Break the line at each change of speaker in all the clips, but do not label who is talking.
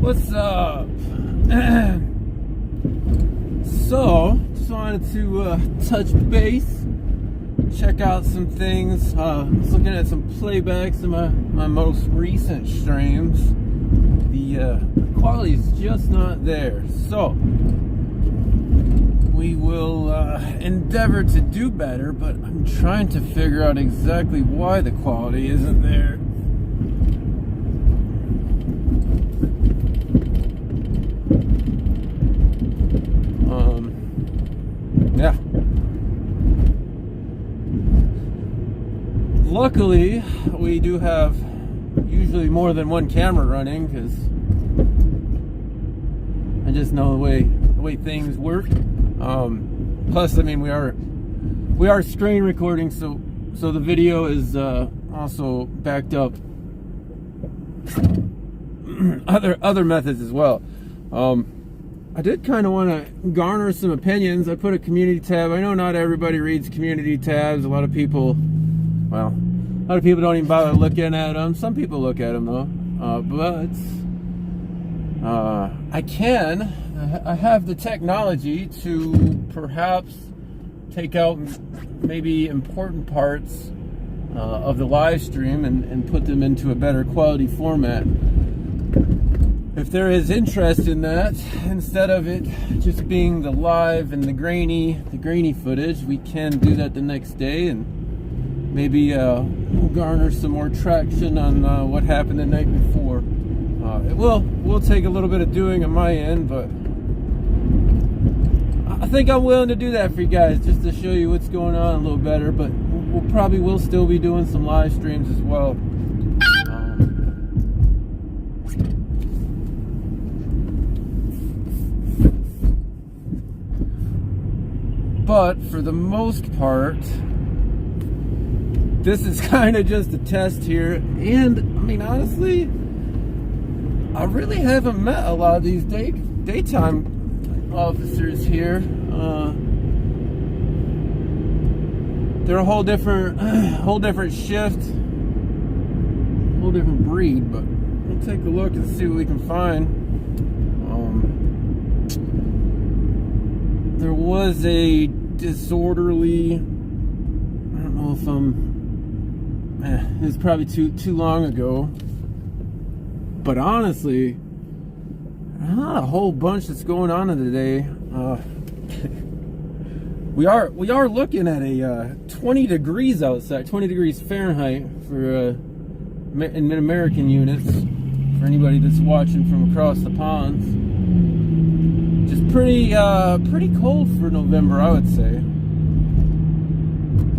What's up? So, just wanted to touch base, check out some things. I was looking at some playbacks of my most recent streams. The quality is just not there. So, we will endeavor to do better, but I'm trying to figure out exactly why the quality isn't there. Yeah. Luckily, we do have usually more than one camera running because I just know the way things work. Plus, I mean, we are screen recording, so the video is also backed up. other methods as well. I did kind of want to garner some opinions. I put a community tab. I know not everybody reads community tabs. A lot of people don't even bother looking at them. Some people look at them though. But I have the technology to perhaps take out maybe important parts of the live stream and put them into a better quality format. If there is interest in that, instead of it just being the live and the grainy footage, we can do that the next day, and maybe we'll garner some more traction on what happened the night before. It will take a little bit of doing on my end, but I think I'm willing to do that for you guys, just to show you what's going on a little better. But we'll still be doing some live streams as well. But for the most part, this is kind of just a test here. And I mean, honestly, I really haven't met a lot of these daytime officers here. They're a whole different shift, whole different breed. But we'll take a look and see what we can find. There was a disorderly, I don't know if it was probably too long ago, but honestly, not a whole bunch that's going on in the day. We are looking at a 20 degrees outside, 20 degrees Fahrenheit for in American units, for anybody that's watching from across the ponds. Just pretty cold for November, I would say.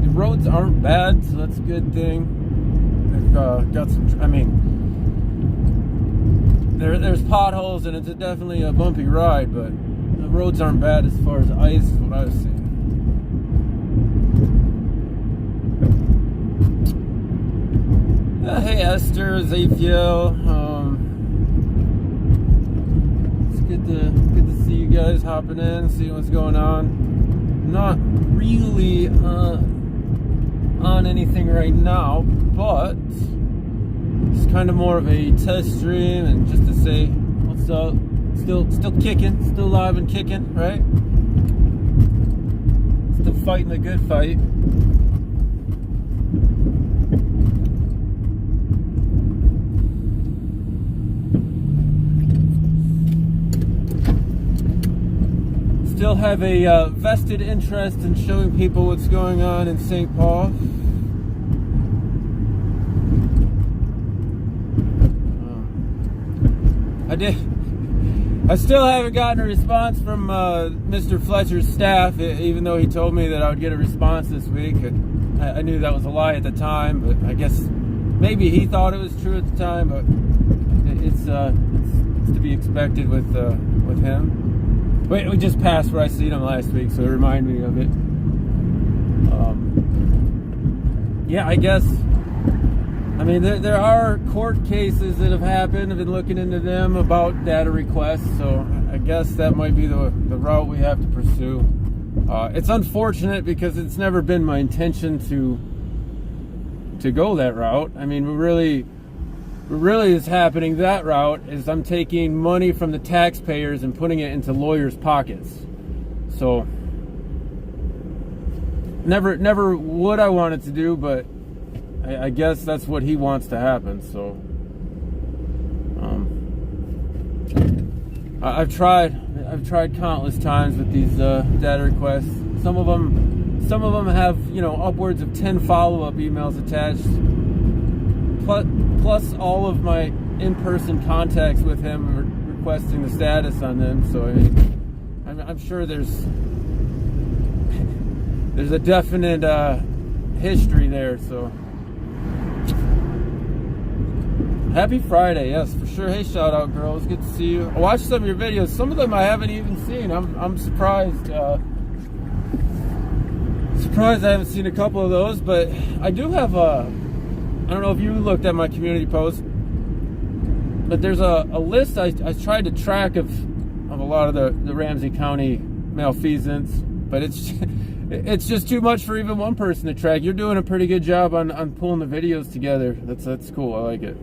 The roads aren't bad, so that's a good thing. They've got some, I mean, there's potholes and it's definitely a bumpy ride, but the roads aren't bad as far as ice is what I've seen. Hey Esther, Zaphiel, good to see you guys hopping in, seeing what's going on. Not really on anything right now, but it's kind of more of a test stream and just to say what's up. Still kicking, still alive and kicking, right? Still fighting the good fight. Still have a vested interest in showing people what's going on in St. Paul. I still haven't gotten a response from Mr. Fletcher's staff, even though he told me that I would get a response this week. I knew that was a lie at the time, but I guess maybe he thought it was true at the time, but it's to be expected with him. Wait, we just passed where I seen him last week, so it reminded me of it. Yeah, I guess. I mean, there are court cases that have happened. I've been looking into them about data requests, so I guess that might be the route we have to pursue. It's unfortunate because it's never been my intention to go that route. I mean, we really what really is happening that route is I'm taking money from the taxpayers and putting it into lawyers' pockets. So never would I want it to do, but I guess that's what he wants to happen. So I've tried countless times with these data requests. Some of them have, you know, upwards of 10 follow-up emails attached, plus all of my in-person contacts with him requesting the status on them. So I mean, I'm sure there's a definite history there. So happy Friday, yes, for sure. Hey, shout out, girls. Good to see you. I watched some of your videos. Some of them I haven't even seen. I'm surprised. Surprised I haven't seen a couple of those, but I do have a. I don't know if you looked at my community post, but there's a list I tried to track of a lot of the Ramsey County malfeasance, but it's just too much for even one person to track. You're doing a pretty good job on pulling the videos together. That's cool. I like it.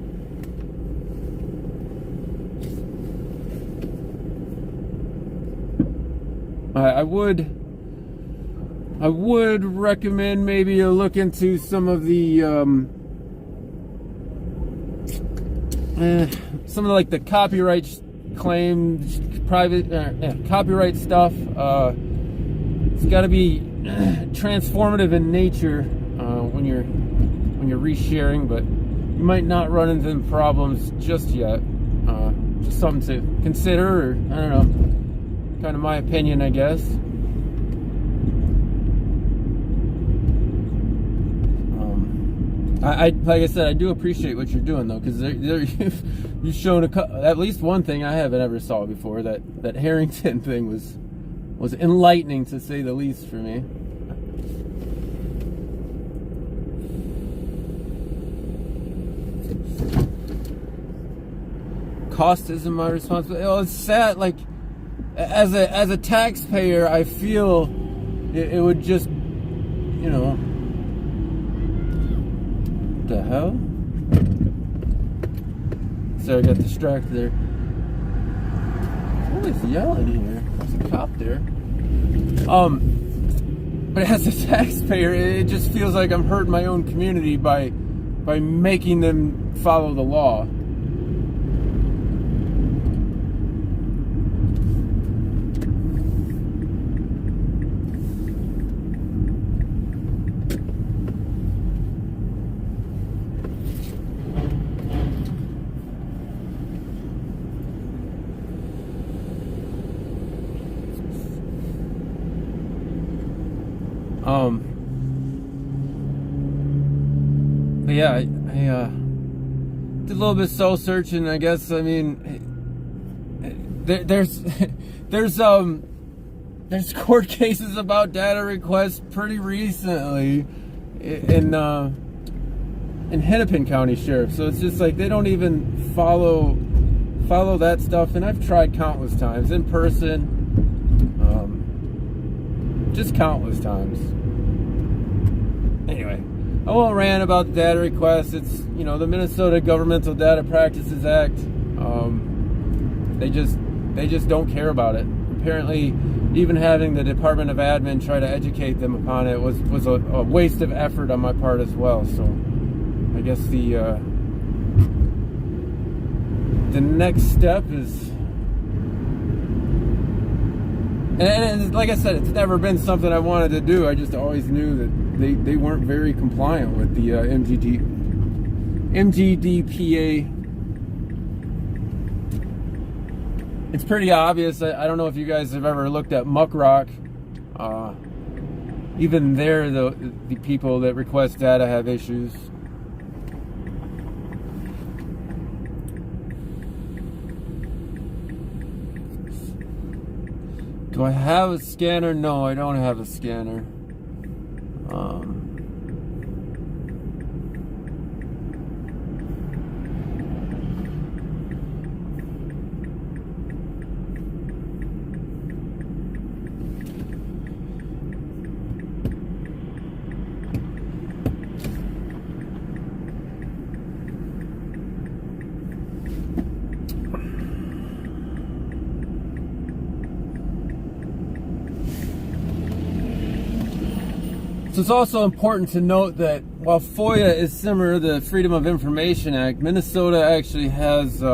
I would recommend maybe a look into some of the like the copyright claims, private copyright stuff. It's got to be transformative in nature when you're resharing, but you might not run into them problems just yet. Just something to consider, or I don't know, kind of my opinion, I guess. Like I said, I do appreciate what you're doing though, because you've shown at least one thing I haven't ever saw before. That Harrington thing was enlightening, to say the least, for me. Cost isn't my responsibility. Oh, it's sad. Like as a taxpayer, I feel it would just, you know. The hell? Sorry, I got distracted there. Who is yelling here? There's a cop there. But as a taxpayer, it just feels like I'm hurting my own community by making them follow the law. But yeah, I did a little bit of soul searching. I guess, I mean, there's court cases about data requests pretty recently in Hennepin County Sheriff. So it's just like they don't even follow that stuff. And I've tried countless times in person. Just countless times. Anyway, I won't rant about the data requests. It's, you know, the Minnesota Governmental Data Practices Act. They just don't care about it. Apparently, even having the Department of Admin try to educate them upon it was a waste of effort on my part as well. So I guess the next step is. And like I said, it's never been something I wanted to do. I just always knew that they weren't very compliant with the MGDPA. It's pretty obvious. I don't know if you guys have ever looked at Muck Rock. Even there, the people that request data have issues. Do I have a scanner? No, I don't have a scanner. So it's also important to note that while FOIA is similar to the Freedom of Information Act, Minnesota actually has the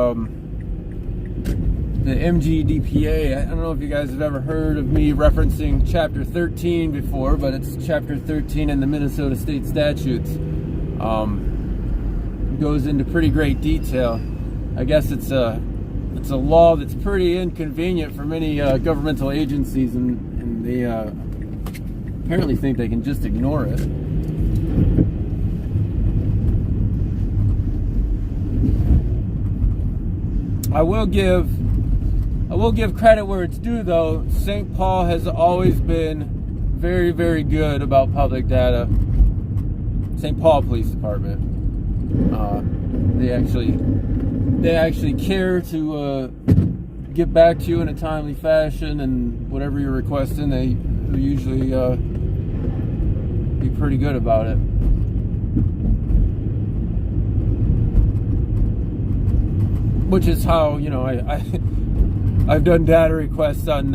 MGDPA. I don't know if you guys have ever heard of me referencing Chapter 13 before, but it's Chapter 13 in the Minnesota State Statutes. Goes into pretty great detail. I guess it's a law that's pretty inconvenient for many governmental agencies, and they apparently think they can just ignore it. I will give credit where it's due, though. St. Paul has always been very, very good about public data. St. Paul Police Department. They actually care to get back to you in a timely fashion, and whatever you're requesting, they usually be pretty good about it. Which is how, you know, I've done data requests on,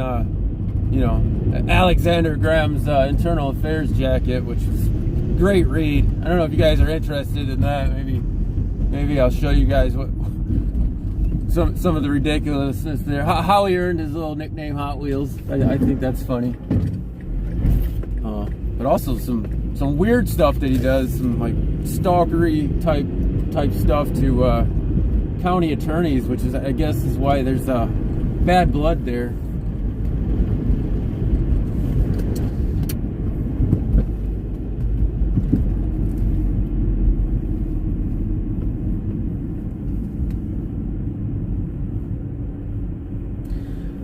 you know, Alexander Graham's Internal Affairs jacket, which is a great read. I don't know if you guys are interested in that. Maybe I'll show you guys what some of the ridiculousness there. How he earned his little nickname Hot Wheels. I think that's funny. But also some weird stuff that he does, some like stalkery type stuff to county attorneys, which is, I guess, is why there's bad blood there.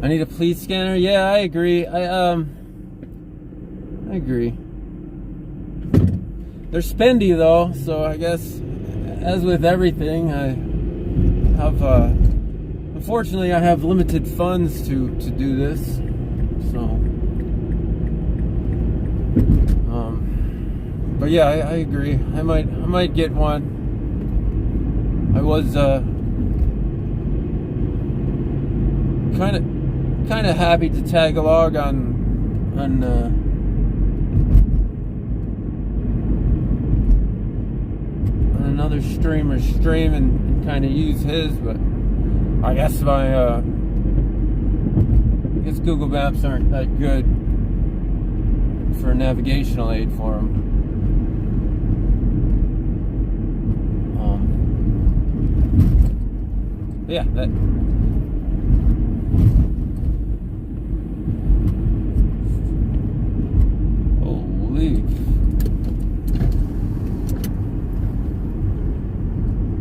I need a police scanner. Yeah, I agree. I agree. They're spendy though, so I guess, as with everything, I have unfortunately I have limited funds to do this. So but yeah, I agree. I might get one. I was kind of happy to tag along on another streamer's stream and kind of use his, but I guess Google Maps aren't that good for a navigational aid for him. Yeah, that.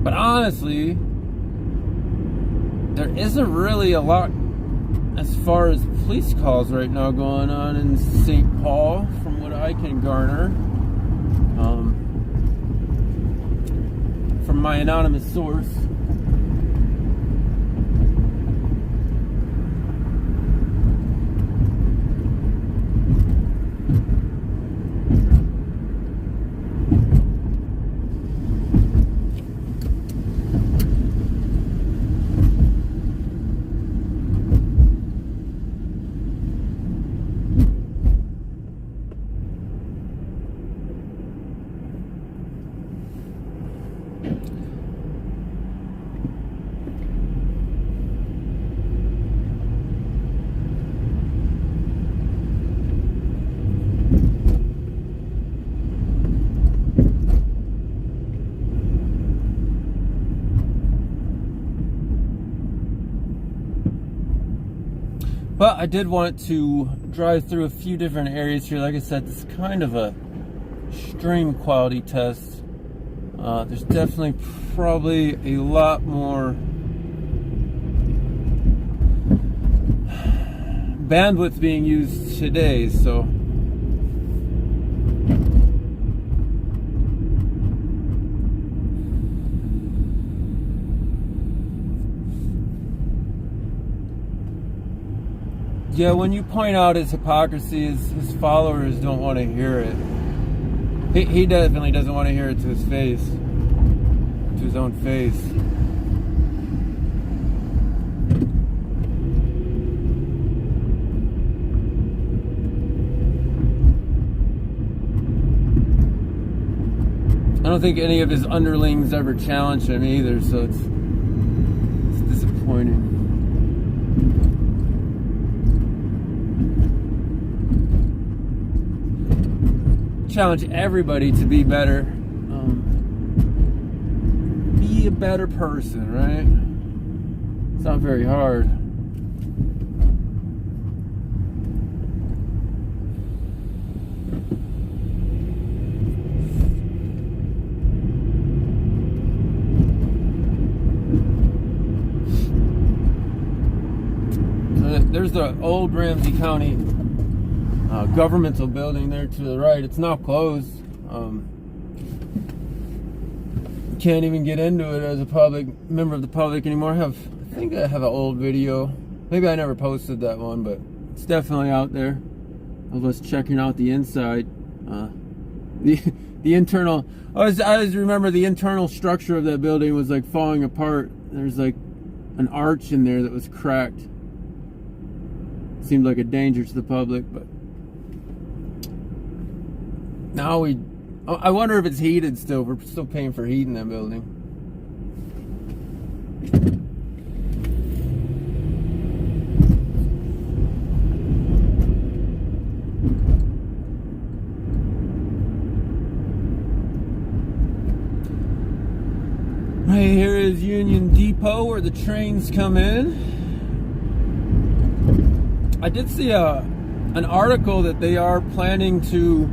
But honestly, there isn't really a lot as far as police calls right now going on in St. Paul, from what I can garner from my anonymous source. But I did want to drive through a few different areas here. Like I said, this is kind of a stream quality test. There's definitely probably a lot more bandwidth being used today, so yeah, when you point out his hypocrisy, his followers don't want to hear it. He definitely doesn't want to hear it to his face, to his own face. don't think any of his underlings ever challenged him either, so it's disappointing. Challenge everybody to be better. Be a better person, right? It's not very hard. There's the old Ramsey County governmental building there to the right. It's now closed. Can't even get into it as a member of the public anymore. I think I have an old video. Maybe I never posted that one, but it's definitely out there of us checking out the inside. The internal. I always remember the internal structure of that building was like falling apart. There's like an arch in there that was cracked. Seemed like a danger to the public, but now I wonder if it's heated still. We're still paying for heat in that building. Right here is Union Depot where the trains come in. I did see an article that they are planning to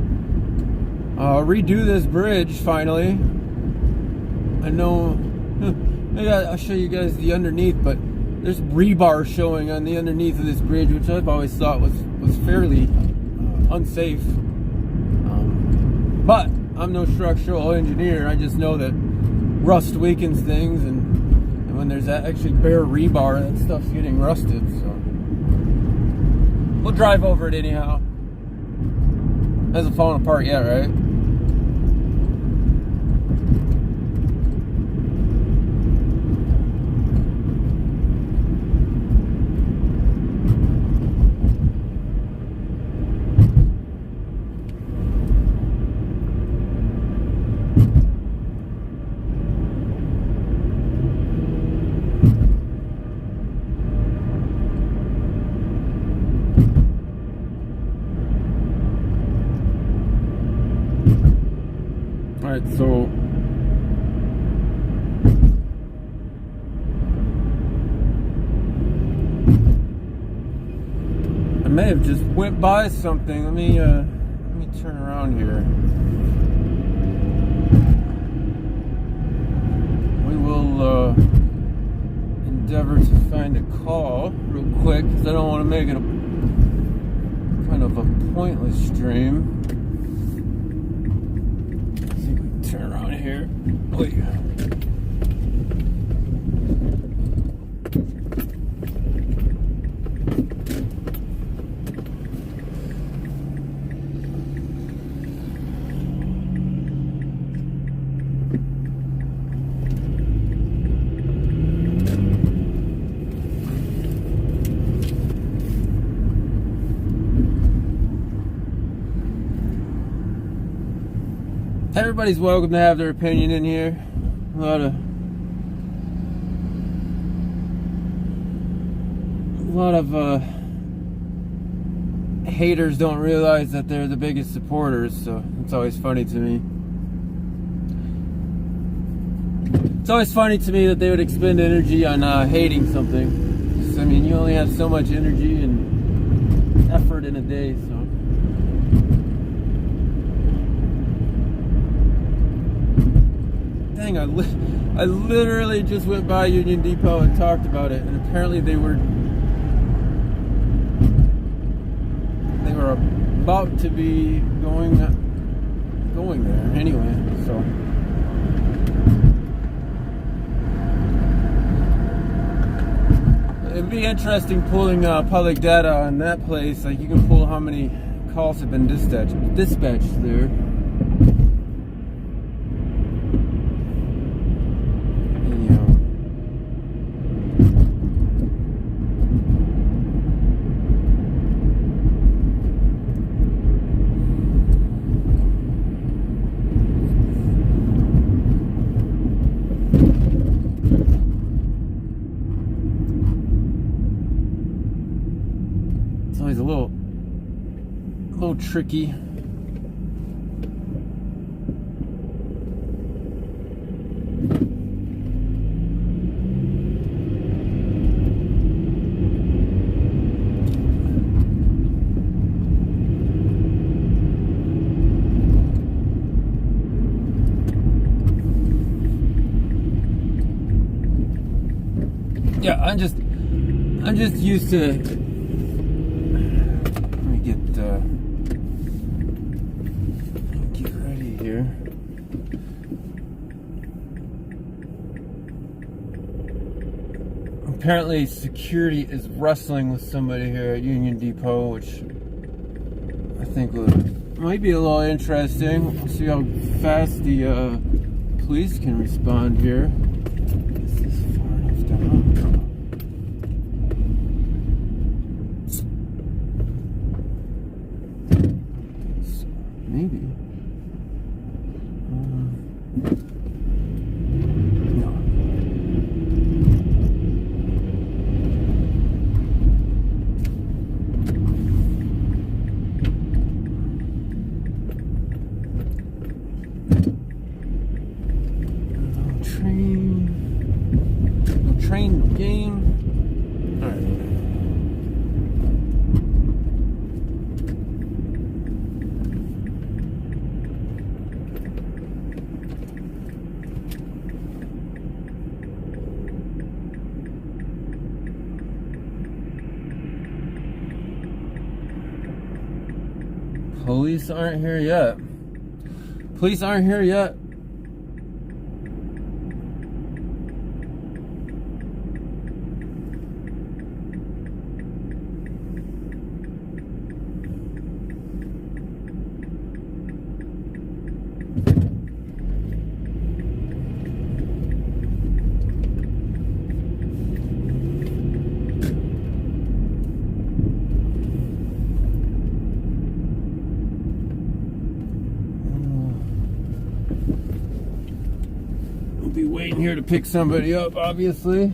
redo this bridge finally. I know, maybe I'll show you guys the underneath, but there's rebar showing on the underneath of this bridge, which I've always thought was fairly unsafe. But I'm no structural engineer. I just know that rust weakens things, and when there's actually bare rebar, that stuff's getting rusted. So we'll drive over it anyhow. Hasn't fallen apart yet, right? Alright, so I may have just went by something. Let me turn around here. We will endeavor to find a call real quick, because I don't want to make it a kind of a pointless stream. Turn around here. Wait. Everybody's welcome to have their opinion in here. A lot of haters don't realize that they're the biggest supporters, so it's always funny to me. It's always funny to me that they would expend energy on hating something. I mean, you only have so much energy and effort in a day, so. Dang, I literally just went by Union Depot and talked about it, and apparently they were about to be going there anyway, so. It'd be interesting pulling public data on that place. Like, you can pull how many calls have been dispatched there. always a little tricky. Yeah, I'm just used to. Let me get ready here. Apparently, security is wrestling with somebody here at Union Depot, which I think might be a little interesting. We'll see how fast the police can respond here. Is this far enough down? Maybe. No. No train, no game. All right. Police aren't here yet. Police aren't here yet. Be waiting here to pick somebody up, obviously.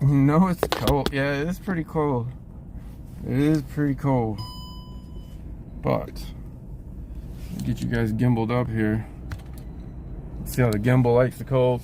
No, it's cold. Yeah, it is pretty cold. It is pretty cold. But get you guys gimbaled up here. See how the gimbal likes the cold.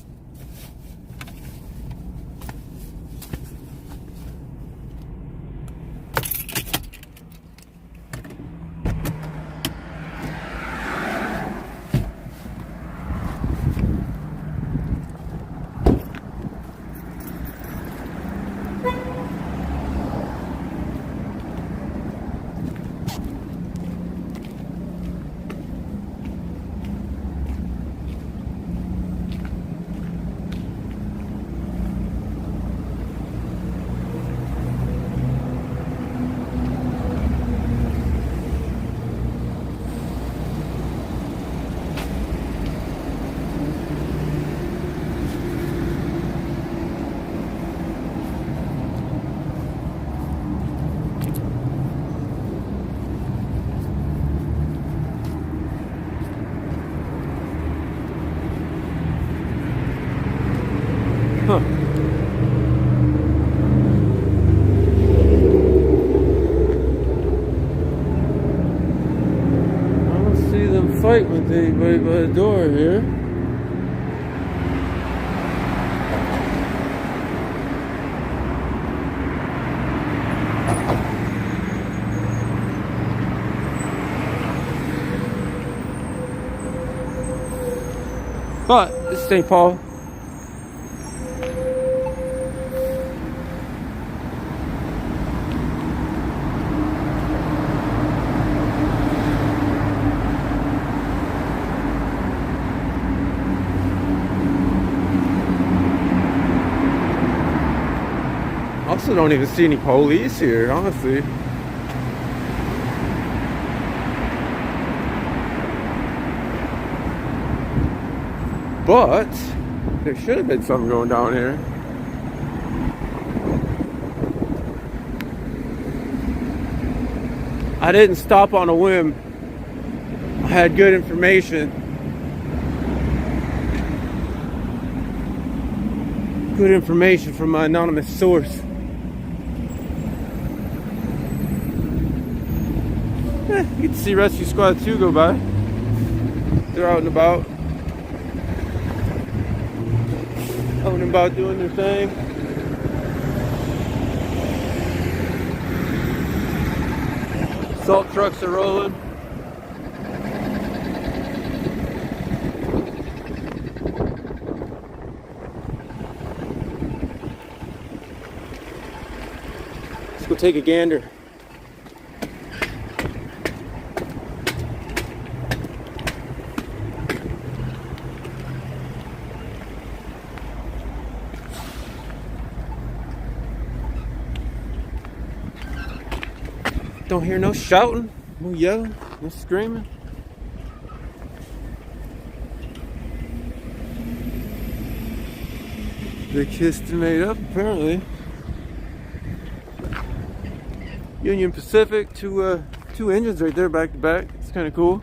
Huh. I don't see them fight with anybody by the door here. But it's St. Paul. also don't even see any police here, honestly. But there should have been something going down here. I didn't stop on a whim. I had good information. Good information from my anonymous source. You can see Rescue Squad 2 go by. They're out and about. Out and about doing their thing. Salt trucks are rolling. Let's go take a gander. Don't hear no shouting, no yelling, no screaming. They kissed and made up, apparently. Union Pacific, two engines right there back to back. It's kind of cool.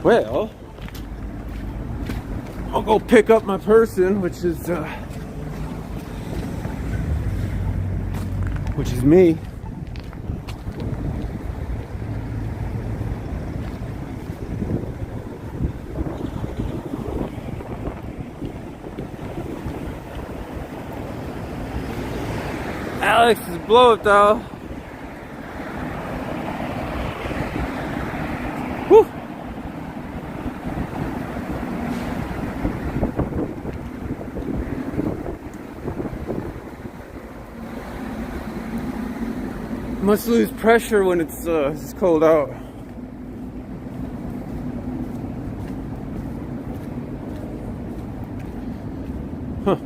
Well, I'll go pick up my person, which is me. Alex is blow up though. Whew. Must lose pressure when it's cold out. Huh.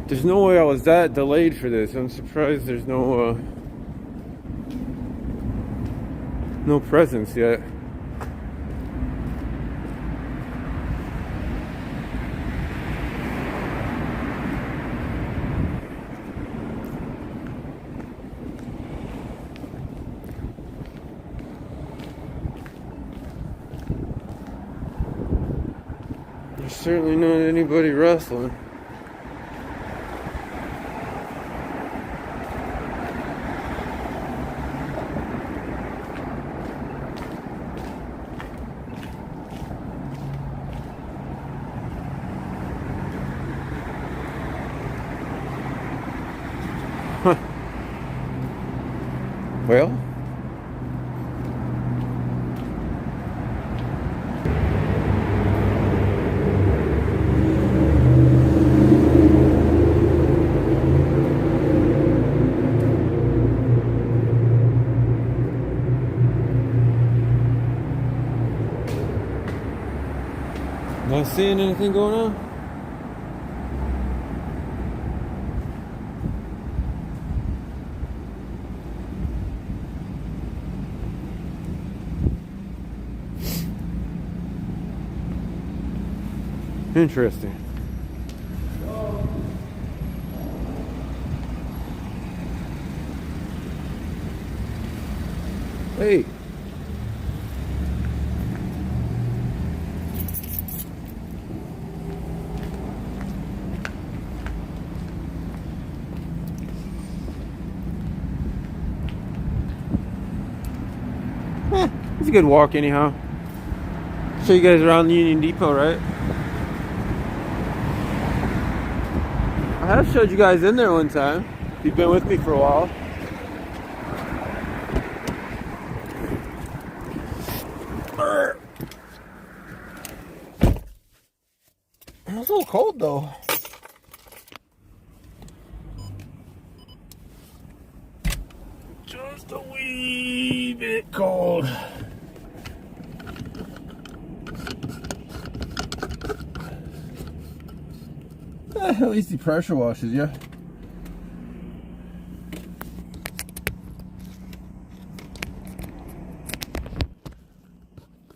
There's no way I was that delayed for this. I'm surprised there's no presence yet. There's certainly not anybody wrestling. Huh. Well, not seeing anything going on? Interesting. Hey. It's a good walk anyhow. Show you guys around the Union Depot, right? I have showed you guys in there one time. If you've been with me for a while. It was a little cold though. Just a wee bit cold. At least he pressure washes you.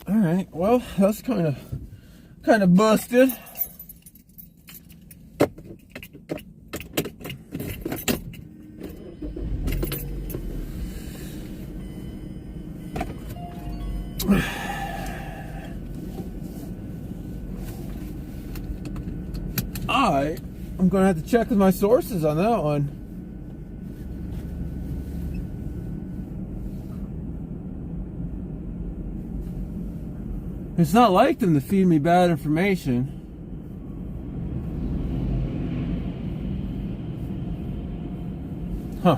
All right, well, that's kind of busted. I'm gonna have to check with my sources on that one. It's not like them to feed me bad information. Huh.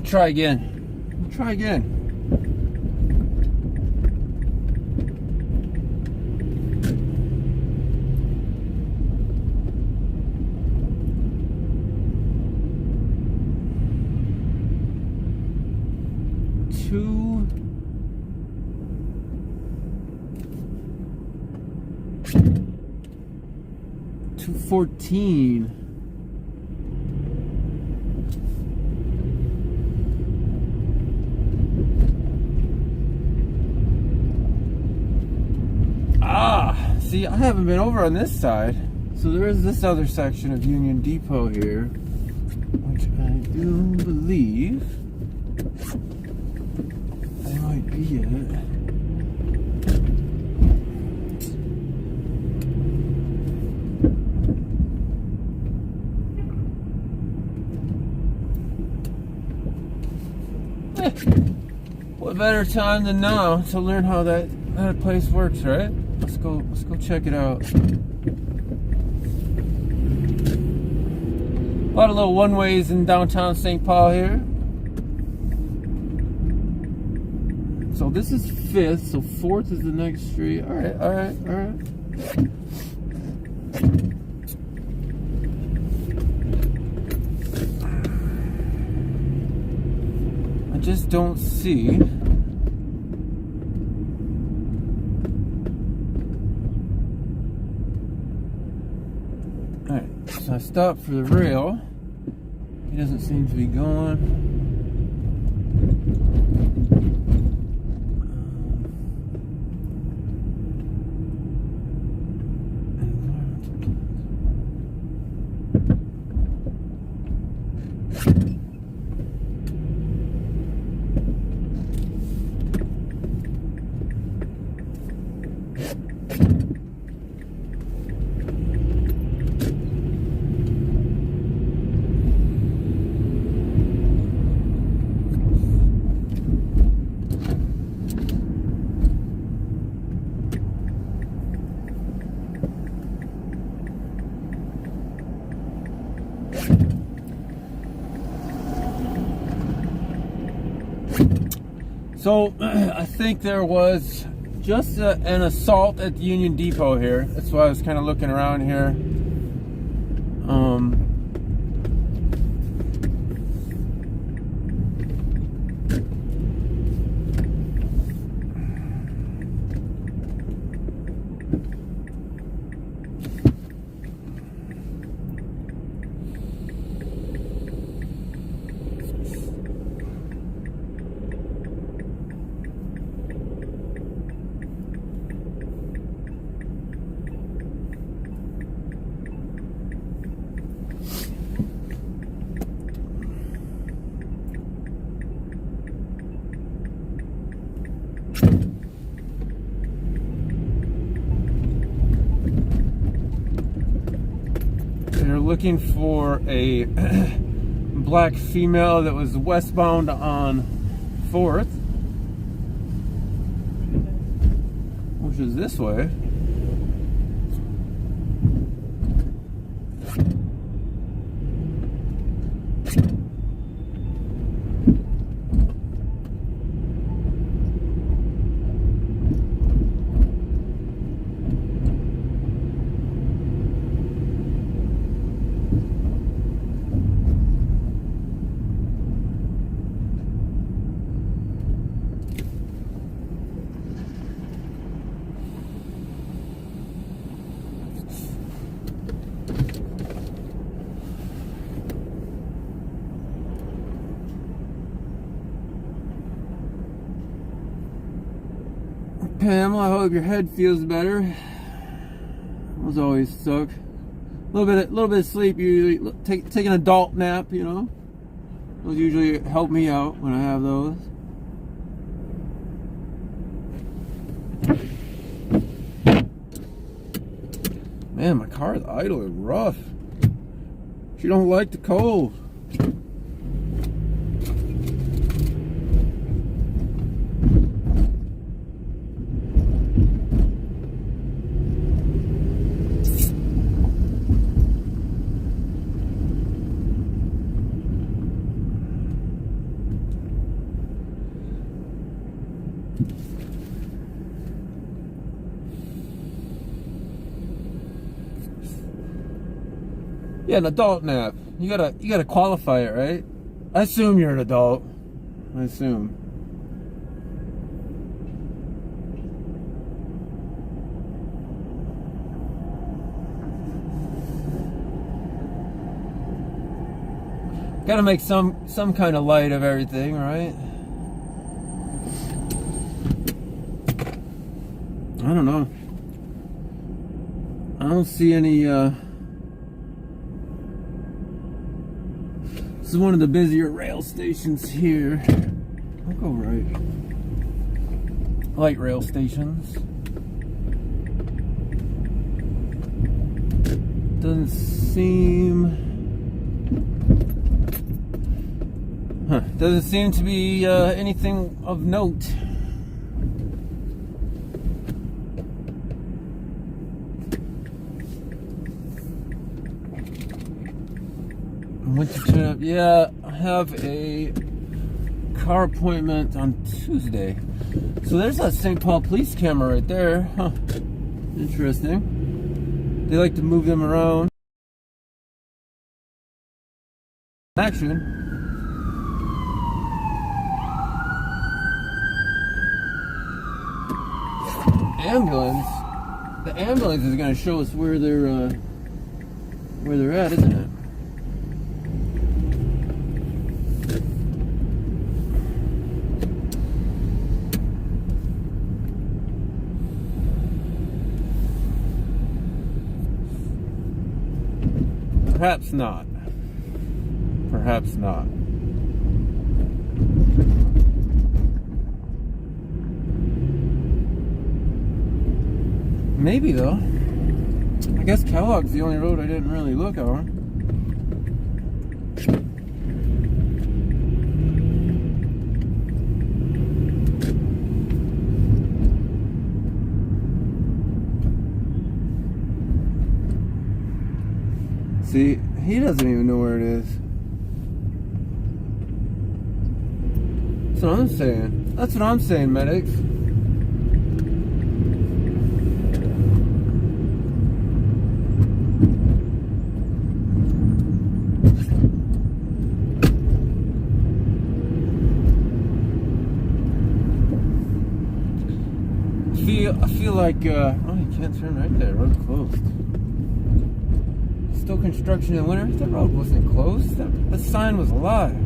Try again. We'll try again. Two. 214. See, I haven't been over on this side. So there is this other section of Union Depot here, which I do believe that might be it. What better time than now to learn how that place works, right? Let's go check it out. A lot of little one-ways in downtown St. Paul here. So this is 5th, so 4th is the next street. All right. I just don't see. So I stopped for the rail. He doesn't seem to be going. So I think there was just an assault at the Union Depot here. That's why I was kind of looking around here. looking for a black female that was westbound on 4th, which is this way. Pamela, I hope your head feels better. Those always suck. A little bit of sleep. You take an adult nap, you know. Those usually help me out when I have those. Man, my car is idling rough. She don't like the cold. Yeah, an adult nap. You gotta qualify it, right? I assume you're an adult. I assume. Gotta make some kind of light of everything, right? I don't know. I don't see any This is one of the busier rail stations here. I'll go right. Light rail stations. Doesn't seem to be anything of note. Yeah, I have a car appointment on Tuesday. So there's that St. Paul police camera right there. Huh. Interesting. They like to move them around. Action. Ambulance. The ambulance is going to show us where they're at, isn't it? Perhaps not. Perhaps not. Maybe though. I guess Kellogg's the only road I didn't really look on. See, he doesn't even know where it is. That's what I'm saying. That's what I'm saying, medics. I feel like, oh, you can't turn right there. Road's closed. Still construction in winter. That road wasn't closed. That sign was a lie.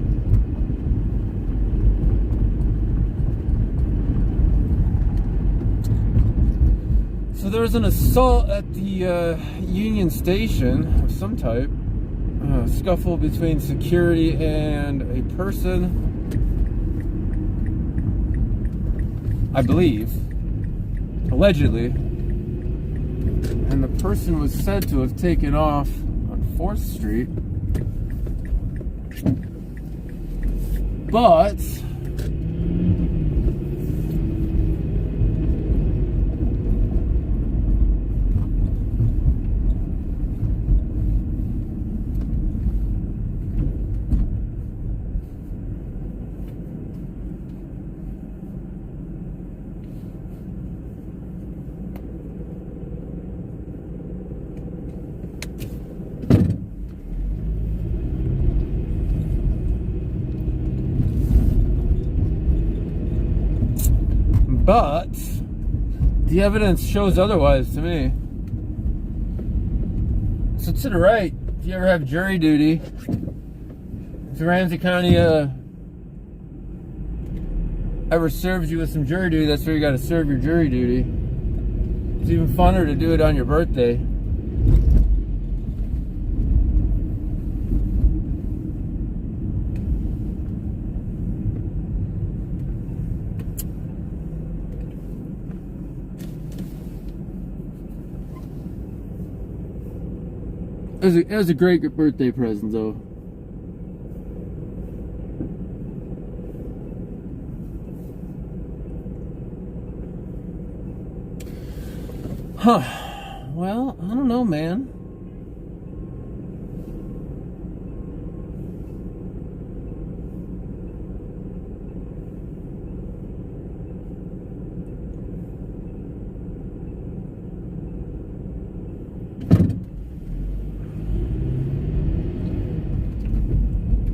So there was an assault at the Union Station of some type. Scuffle between security and a person, I believe, allegedly. And the person was said to have taken off on 4th Street. But the evidence shows otherwise to me. So to the right, if you ever have jury duty, if Ramsey County ever serves you with some jury duty, that's where you got to serve your jury duty. It's even funner to do it on your birthday. It was a great birthday present, though. Huh. Well, I don't know, man.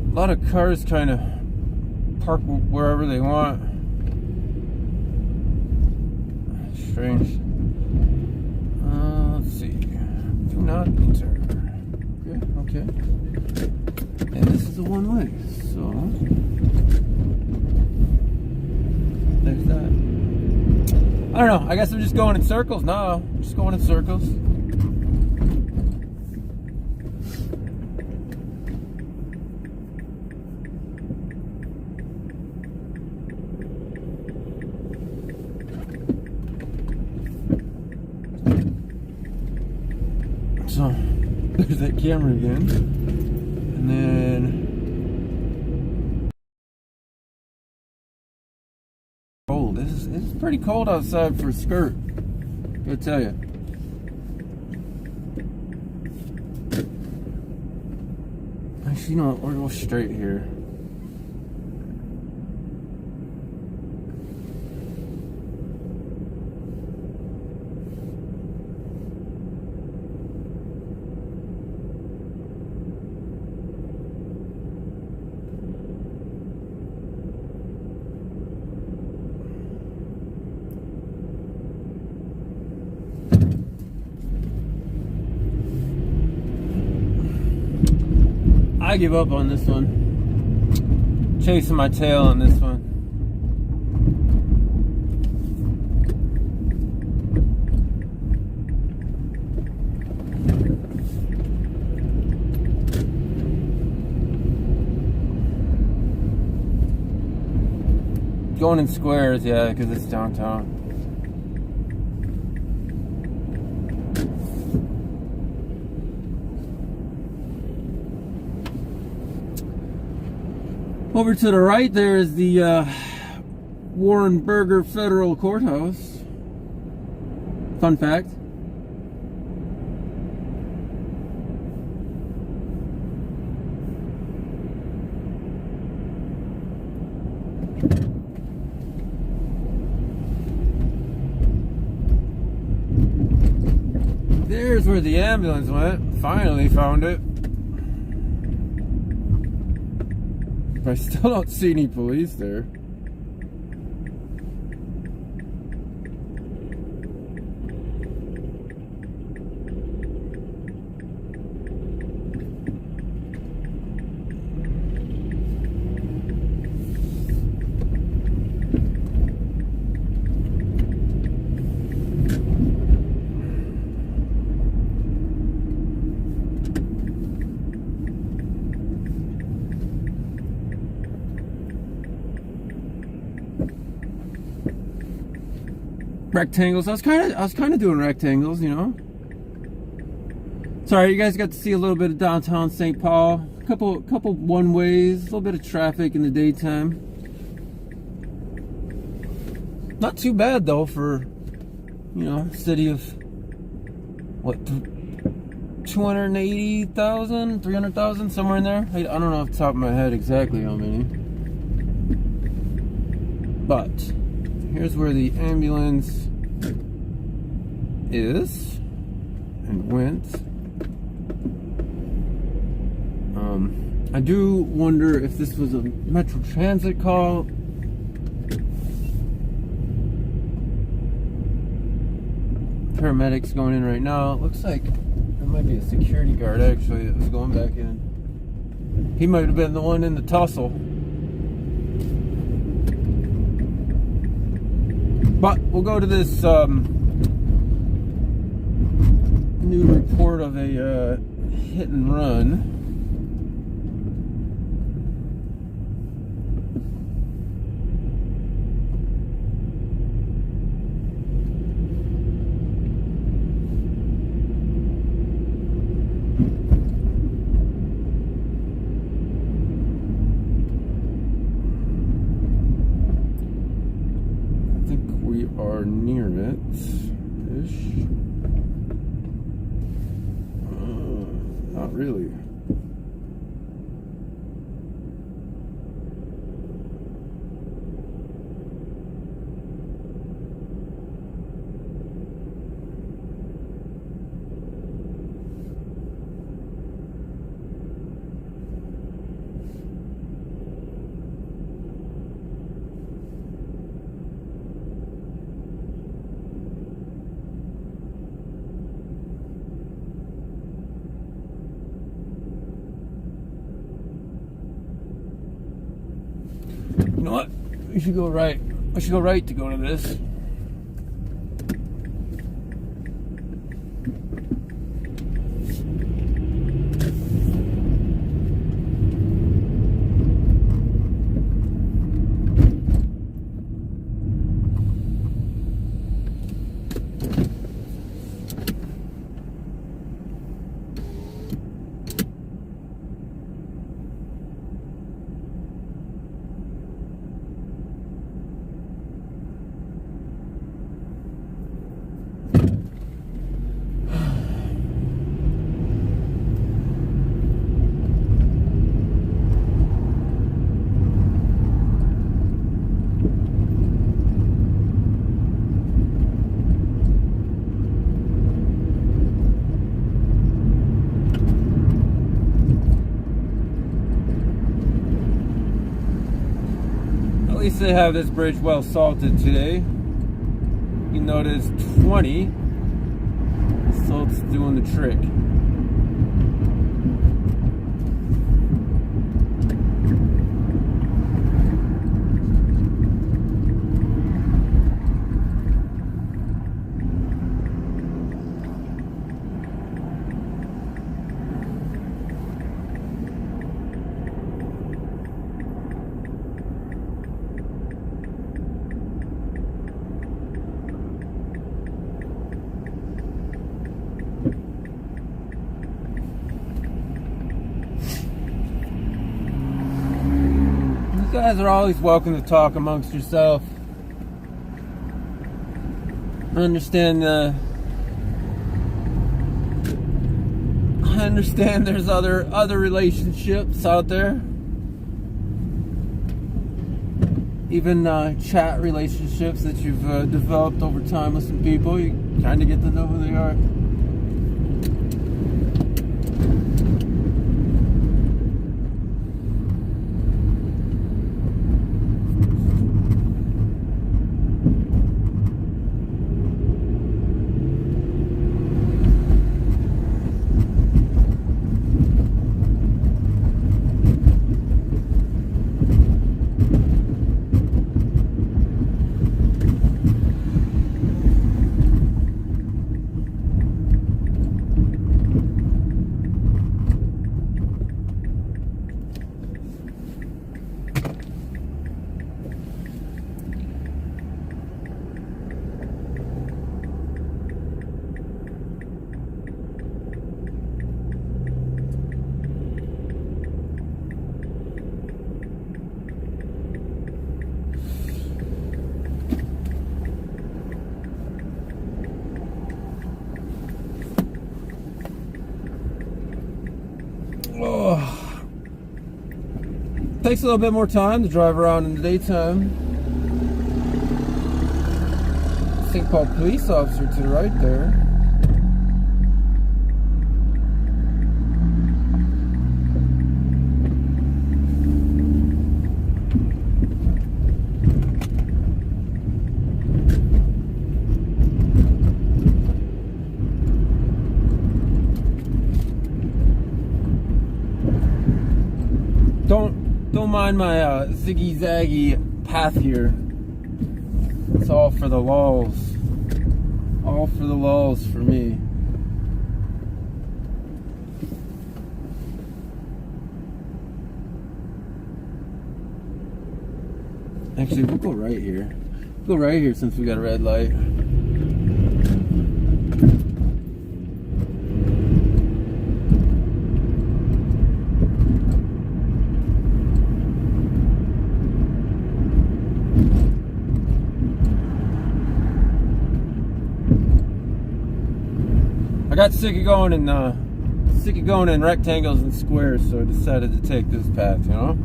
A lot of cars kind of park wherever they want. Strange. Let's see. Do not enter. Okay. And this is a one-way, so there's that. I don't know. I guess I'm just going in circles now. Just going in circles. So there's that camera again, and then cold. It's pretty cold outside for a skirt, I'll tell you. Actually, you know what? We'll go straight here. I give up on this one. Chasing my tail on this one. Going in squares, yeah, because it's downtown. Over to the right there is the Warren Burger Federal Courthouse. Fun fact. There's where the ambulance went. Finally found it. I still don't see any police there. Rectangles. I was kind of doing rectangles, you know. Sorry, you guys got to see a little bit of downtown St. Paul. A couple one ways, a little bit of traffic in the daytime. Not too bad though for, you know, a city of what, 280,000, 300,000, somewhere in there. I don't know off the top of my head exactly how many. But here's where the ambulance is and went. I do wonder if this was a Metro Transit call. Paramedics going in right now. It looks like there might be a security guard actually that was going back in. He might have been the one in the tussle. But we'll go to this new report of a hit and run. Are near it ish. Not really. You know what? We should go right. I should go right to go to this. At least they have this bridge well salted today. You notice 20, so it's doing the trick. You guys are always welcome to talk amongst yourself. I understand there's other relationships out there. Even chat relationships that you've developed over time with some people. You kind of get to know who they are. takes a little bit more time to drive around in the daytime. St. Paul police officer to the right there. Don't mind my ziggy-zaggy path here. It's all for the lulz. All for the lulz for me. Actually, we'll go right here. We'll go right here since we got a red light. I got sick of going in rectangles and squares, so I decided to take this path, you know?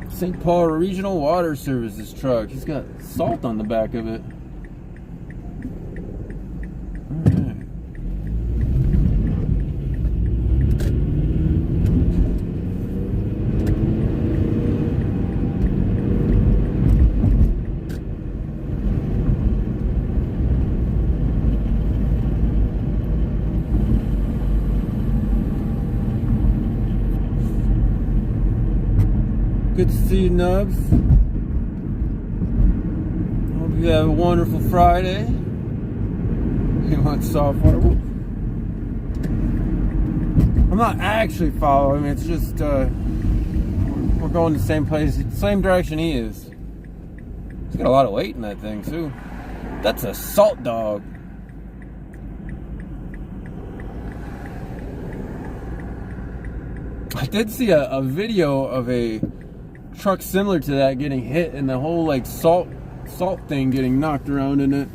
St. Paul Regional Water Services truck. He's got salt on the back of it. Good to see you, Nubs. Hope you have a wonderful Friday. You want software? I'm not actually following. It's just we're going the same place, same direction he is. He's got a lot of weight in that thing too. That's a salt dog. I did see a video of a truck similar to that getting hit and the whole like salt thing getting knocked around in it.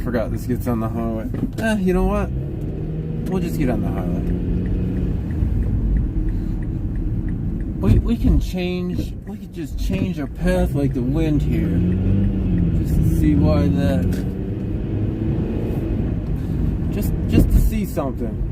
Forgot this gets on the highway. You know what? We'll just get on the highway. We can change. We could just change our path like the wind here, just to see why that. Just to see something.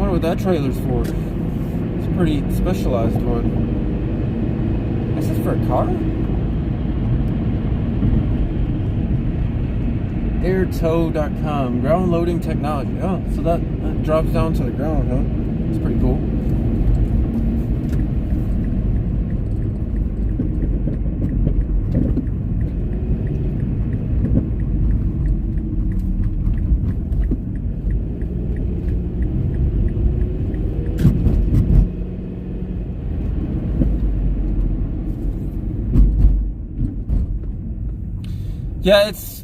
What that trailer's for. It's a pretty specialized one. Is this for a car? Airtow.com. Ground loading technology. Oh, so that drops down to the ground, huh? It's pretty cool. Yeah, it's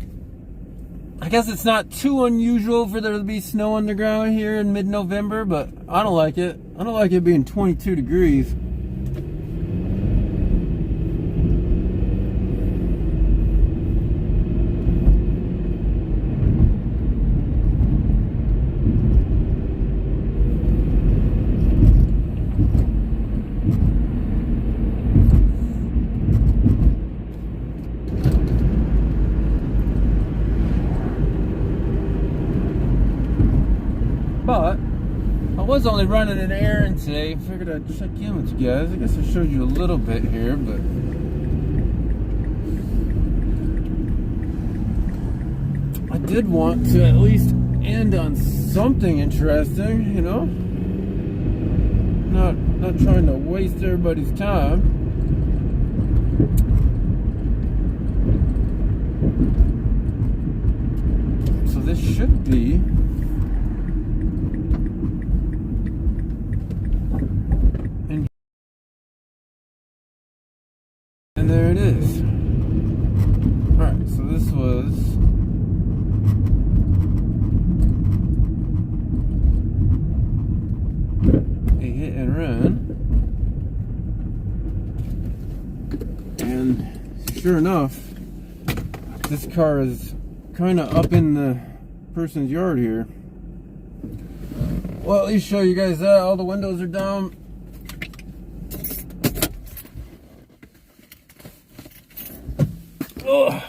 I guess it's not too unusual for there to be snow on the ground here in mid-November, but I don't like it. I don't like it being 22 degrees. But I was only running an errand today. Figured I'd check in with you guys. I guess I showed you a little bit here, but I did want to at least end on something interesting, you know? Not trying to waste everybody's time. So this should be and there it is. Alright, so this was a hit and run. And sure enough, this car is kind of up in the person's yard here. Well, at least show you guys that. All the windows are down. Ugh.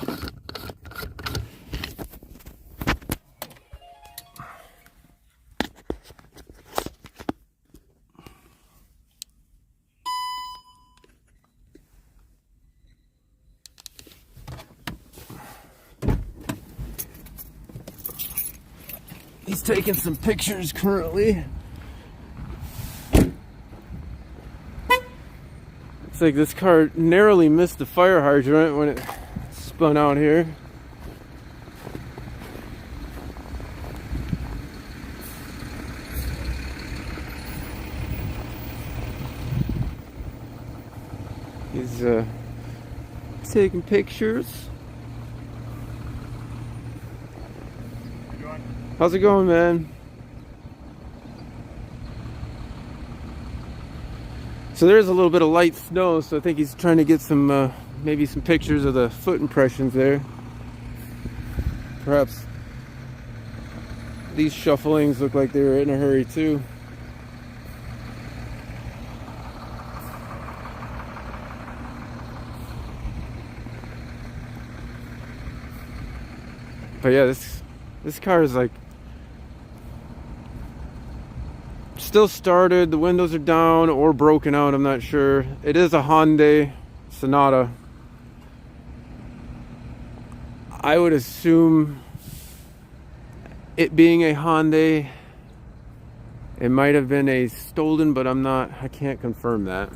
He's taking some pictures currently. Looks like this car narrowly missed the fire hydrant when it spun out here. He's taking pictures. How's it going, man? So there's a little bit of light snow, so I think he's trying to get some maybe some pictures of the foot impressions there. Perhaps these shufflings look like they were in a hurry too. But yeah, this car is like still started. The windows are down or broken out, I'm not sure. It is a Hyundai Sonata. I would assume it being a Hyundai, it might have been a stolen, but I can't confirm that.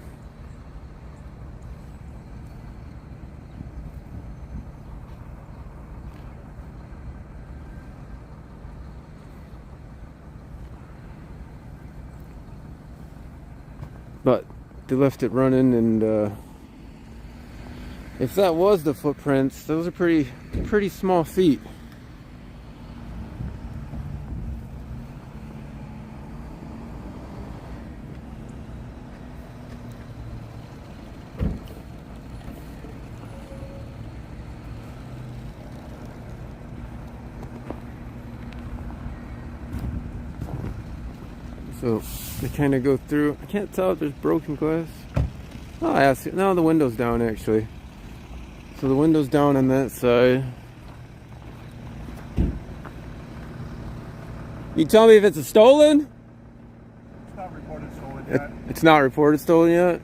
But they left it running, and if that was the footprints, those are pretty small feet. So they kind of go through. I can't tell if there's broken glass. Oh, I see. No, the window's down actually. So the window's down on that side. You tell me if it's a stolen?
It's not reported stolen yet.
It's not reported stolen yet?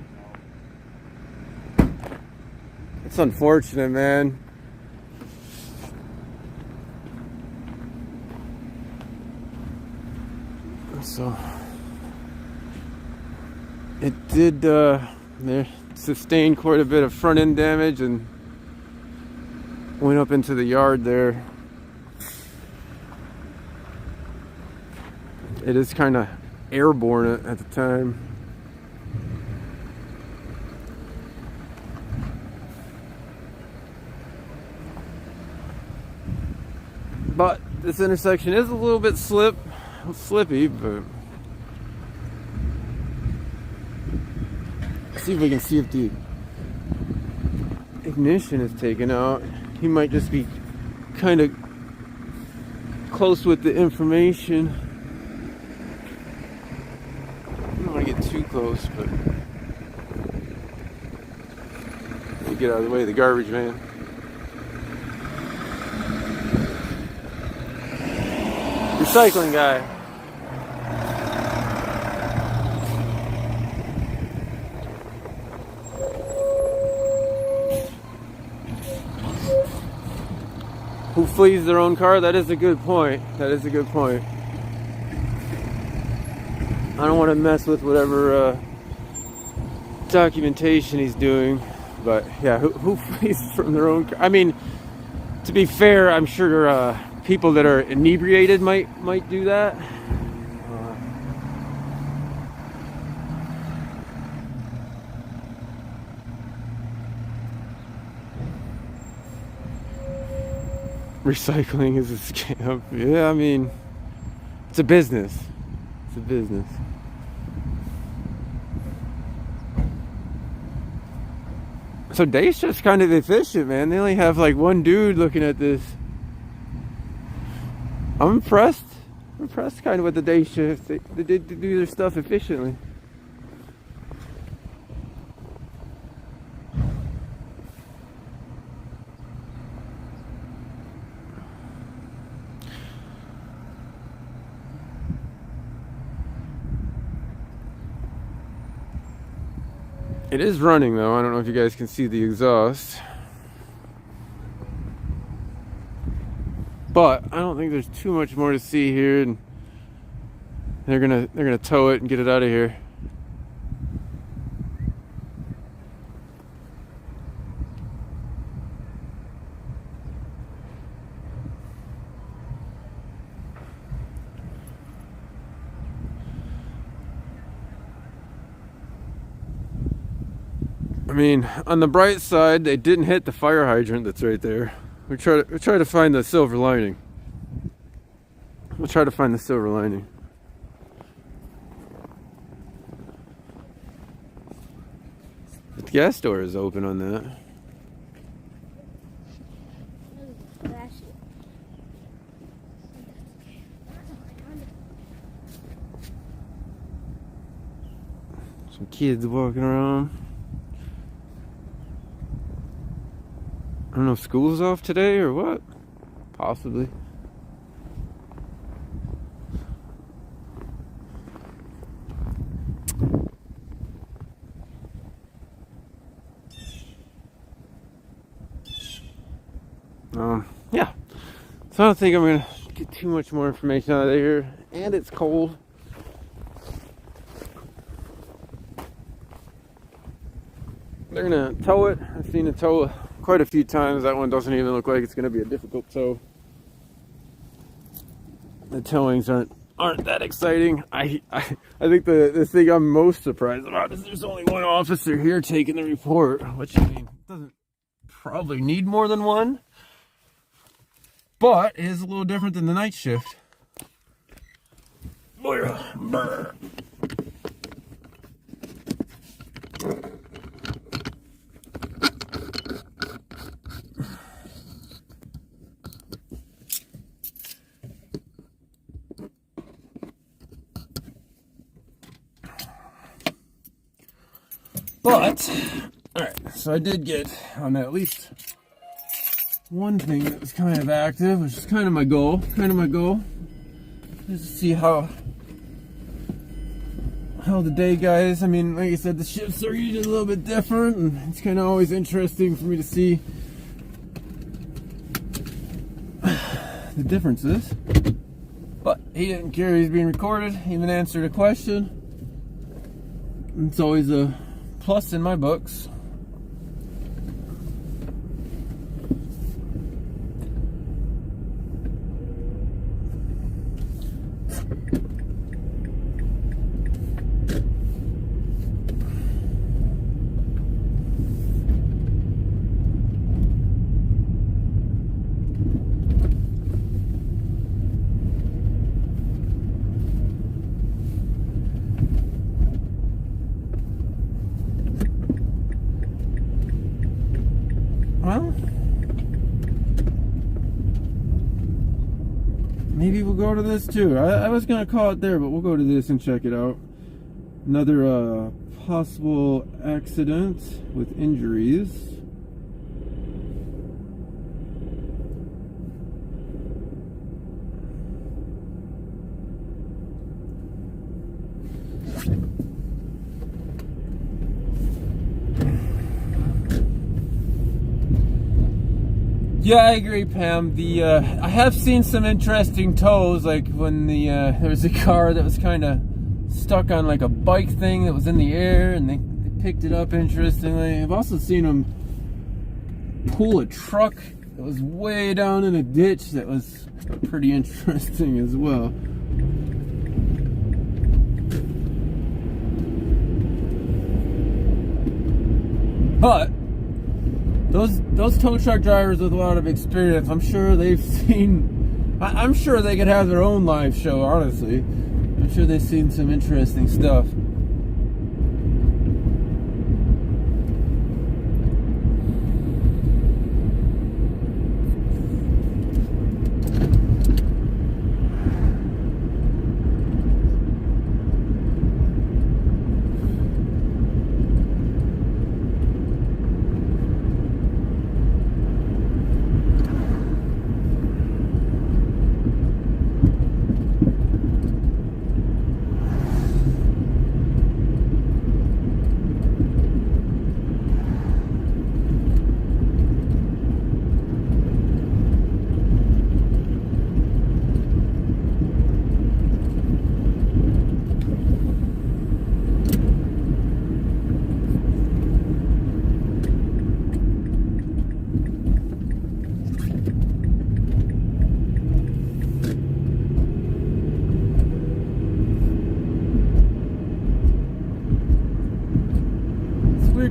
No. It's unfortunate, man. So it did sustain quite a bit of front end damage and went up into the yard there. It is kind of airborne at the time. But this intersection is a little bit slippy, but see if we can see if the ignition is taken out. He might just be kind of close with the information. I don't want to get too close, but we get out of the way of the garbage man. Recycling guy. Who flees their own car? That is a good point. That is a good point. I don't want to mess with whatever documentation he's doing, but yeah, who flees from their own car? I mean, to be fair, I'm sure people that are inebriated might do that. Recycling is a scam. Yeah, I mean, it's a business. It's a business. So day shift's kind of efficient, man. They only have like one dude looking at this. I'm impressed. I'm impressed kind of with the day shift. They did do their stuff efficiently. It is running though. I don't know if you guys can see the exhaust. But I don't think there's too much more to see here, and they're gonna tow it and get it out of here. I mean, on the bright side, they didn't hit the fire hydrant that's right there. We try to find the silver lining. We'll try to find the silver lining. The gas door is open on that. Some kids walking around. I don't know if school's off today or what. Possibly. Yeah. So I don't think I'm gonna get too much more information out of here. And it's cold. They're gonna tow it. I've seen it tow quite a few times. That one doesn't even look like it's gonna be a difficult tow. The towings aren't that exciting. I think the thing I'm most surprised about is there's only one officer here taking the report, which, I mean, doesn't probably need more than one, but it is a little different than the night shift. But, alright, so I did get on at least one thing that was kind of active, which is kind of my goal. Just to see how the day goes. I mean, like I said, the shifts are usually a little bit different, and it's kind of always interesting for me to see the differences. But he didn't care, he's being recorded, he even answered a question. It's always a plus in my books. Well, maybe we'll go to this too. I was gonna call it there, but we'll go to this and check it out. Another possible accident with injuries. Yeah, I agree, Pam. I have seen some interesting tows, like when there was a car that was kind of stuck on like a bike thing that was in the air, and they picked it up. Interestingly, I've also seen them pull a truck that was way down in a ditch. That was pretty interesting as well. But those tow truck drivers with a lot of experience, I'm sure they've seen, I'm sure they could have their own live show, honestly. I'm sure they've seen some interesting stuff.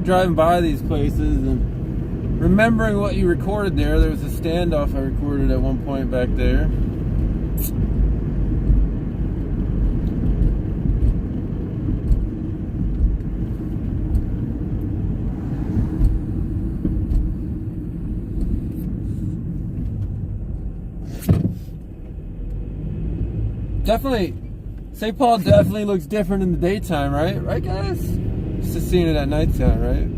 Driving by these places and remembering what you recorded there. There was a standoff I recorded at one point back there. Definitely, St. Paul definitely looks different in the daytime, right? Right, guys? Just seeing it at nighttime, right?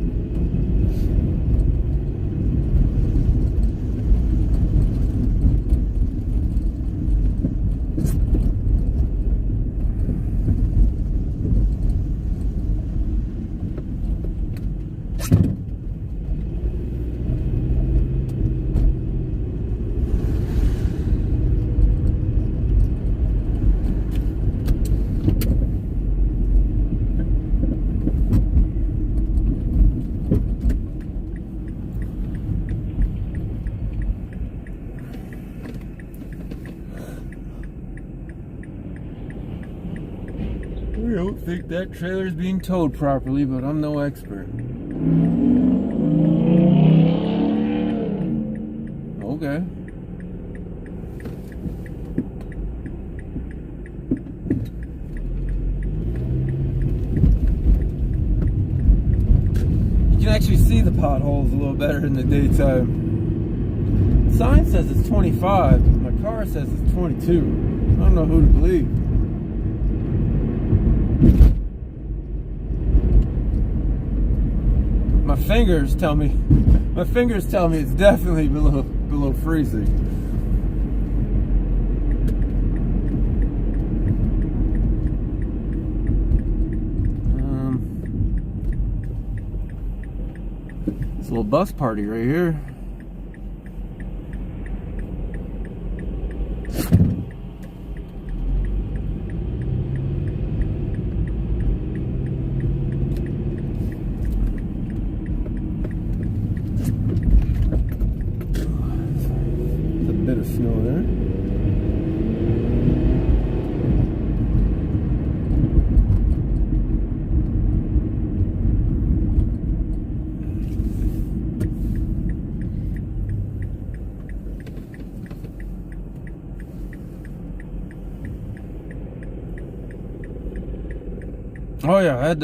I don't think that trailer is being towed properly, but I'm no expert. Okay. You can actually see the potholes a little better in the daytime. The sign says it's 25, but my car says it's 22. I don't know who to believe. My fingers tell me it's definitely below freezing. It's a little bus party right here. Bit of snow there. Oh yeah, I had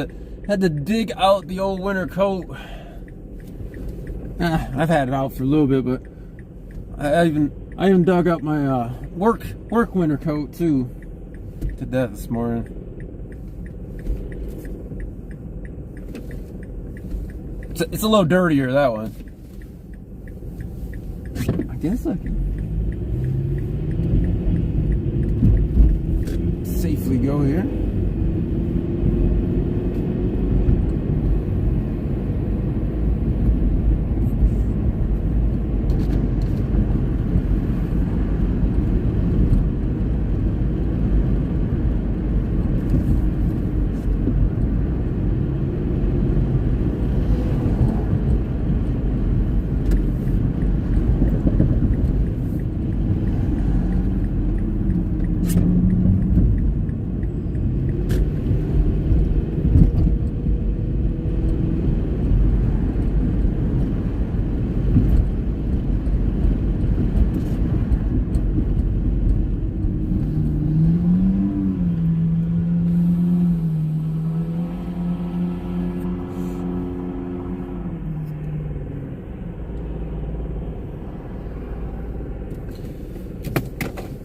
to dig out the old winter coat. I've had it out for a little bit, but I even dug up my work winter coat too to death this morning. It's a little dirtier, that one. I guess I can safely go here.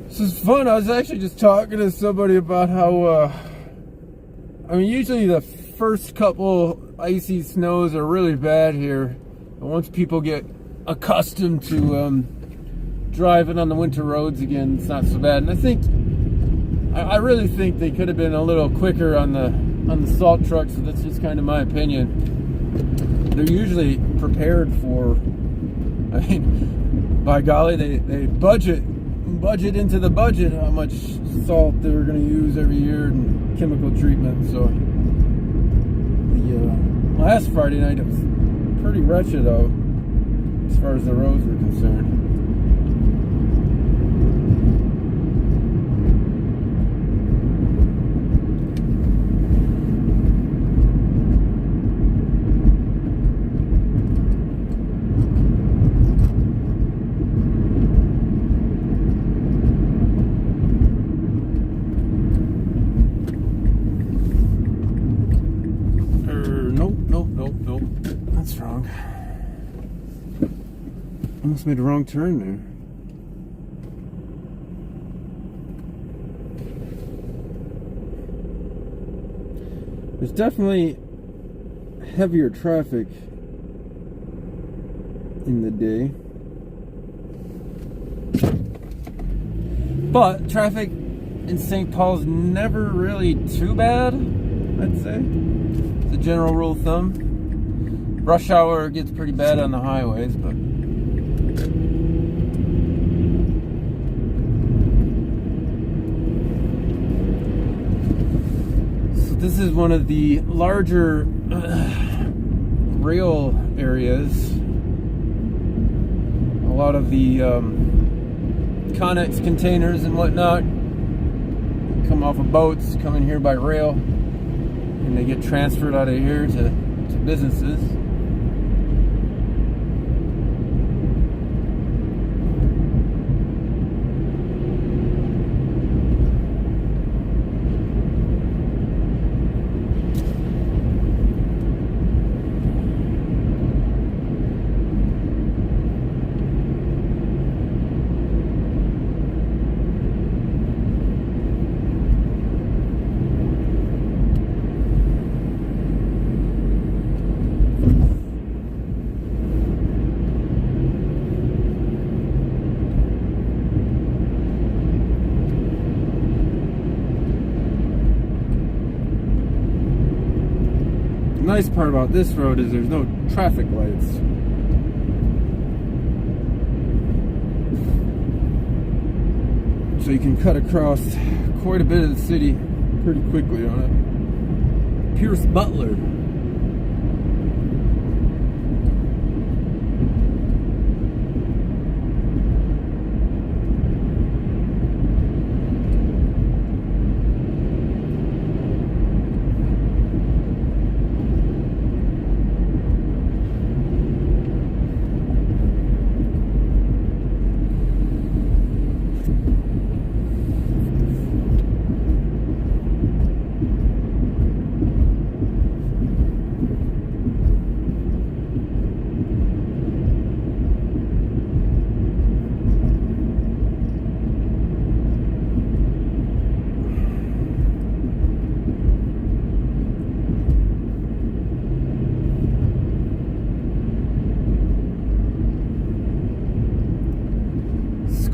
This is fun. I was actually just talking to somebody about how, I mean, usually the first couple icy snows are really bad here. But once people get accustomed to driving on the winter roads again, it's not so bad. And I really think they could have been a little quicker on the salt trucks. So that's just kind of my opinion. They're usually prepared for, I mean, by golly, they budget into the budget how much salt they're going to use every year and chemical treatment. So the last Friday night it was pretty wretched out as far as the roads were concerned. Nope. That's wrong. Almost made a wrong turn there. There's definitely heavier traffic in the day. But traffic in St. Paul's never really too bad, I'd say. It's a general rule of thumb. Rush hour gets pretty bad on the highways, but so this is one of the larger rail areas. A lot of the Connex containers and whatnot come off of boats, come in here by rail, and they get transferred out of here to businesses. The nice part about this road is there's no traffic lights. So you can cut across quite a bit of the city pretty quickly on it. Pierce Butler.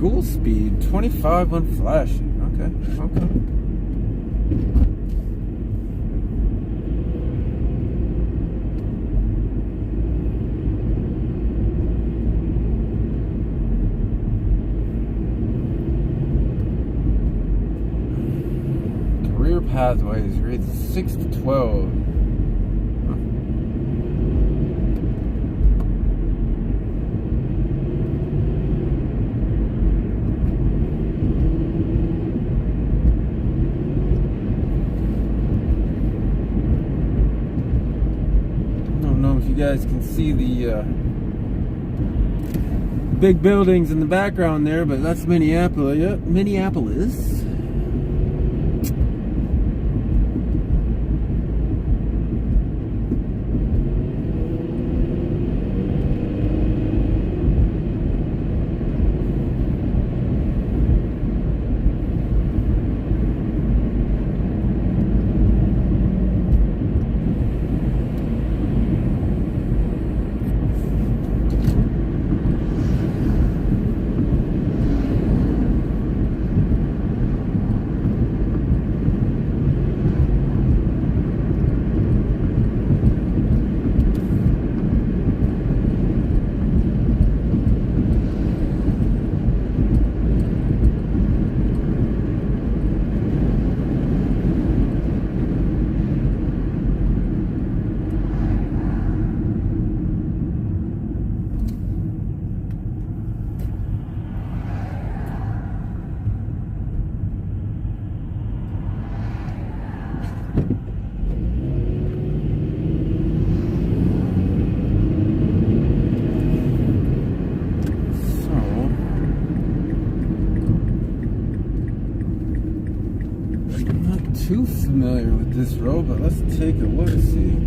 School speed 25 when flashing. Okay. Career pathways rates 6 to 12. You guys can see the big buildings in the background there, but that's Minneapolis. Yep, Minneapolis. Too familiar with this road, but let's take a look and see.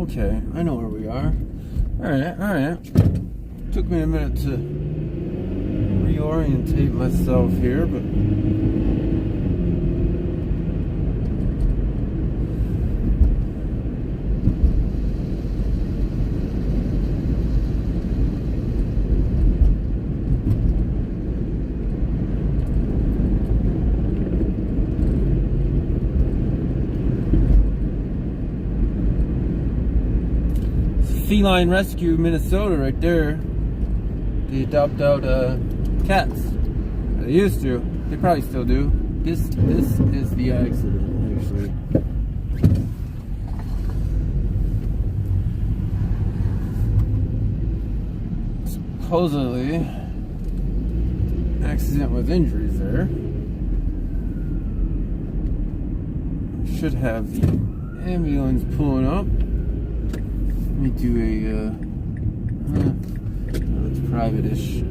Okay, I know where we are. Alright. Took me a minute to reorientate myself here, but Feline Rescue Minnesota right there. They adopt out cats. They used to. They probably still do. This is the accident, actually. Supposedly accident with injuries there. Should have the ambulance pulling up. Let me do it's private-ish. I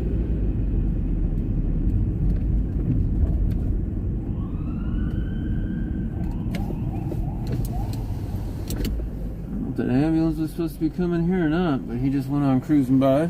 don't know if that ambulance was supposed to be coming here or not, but he just went on cruising by.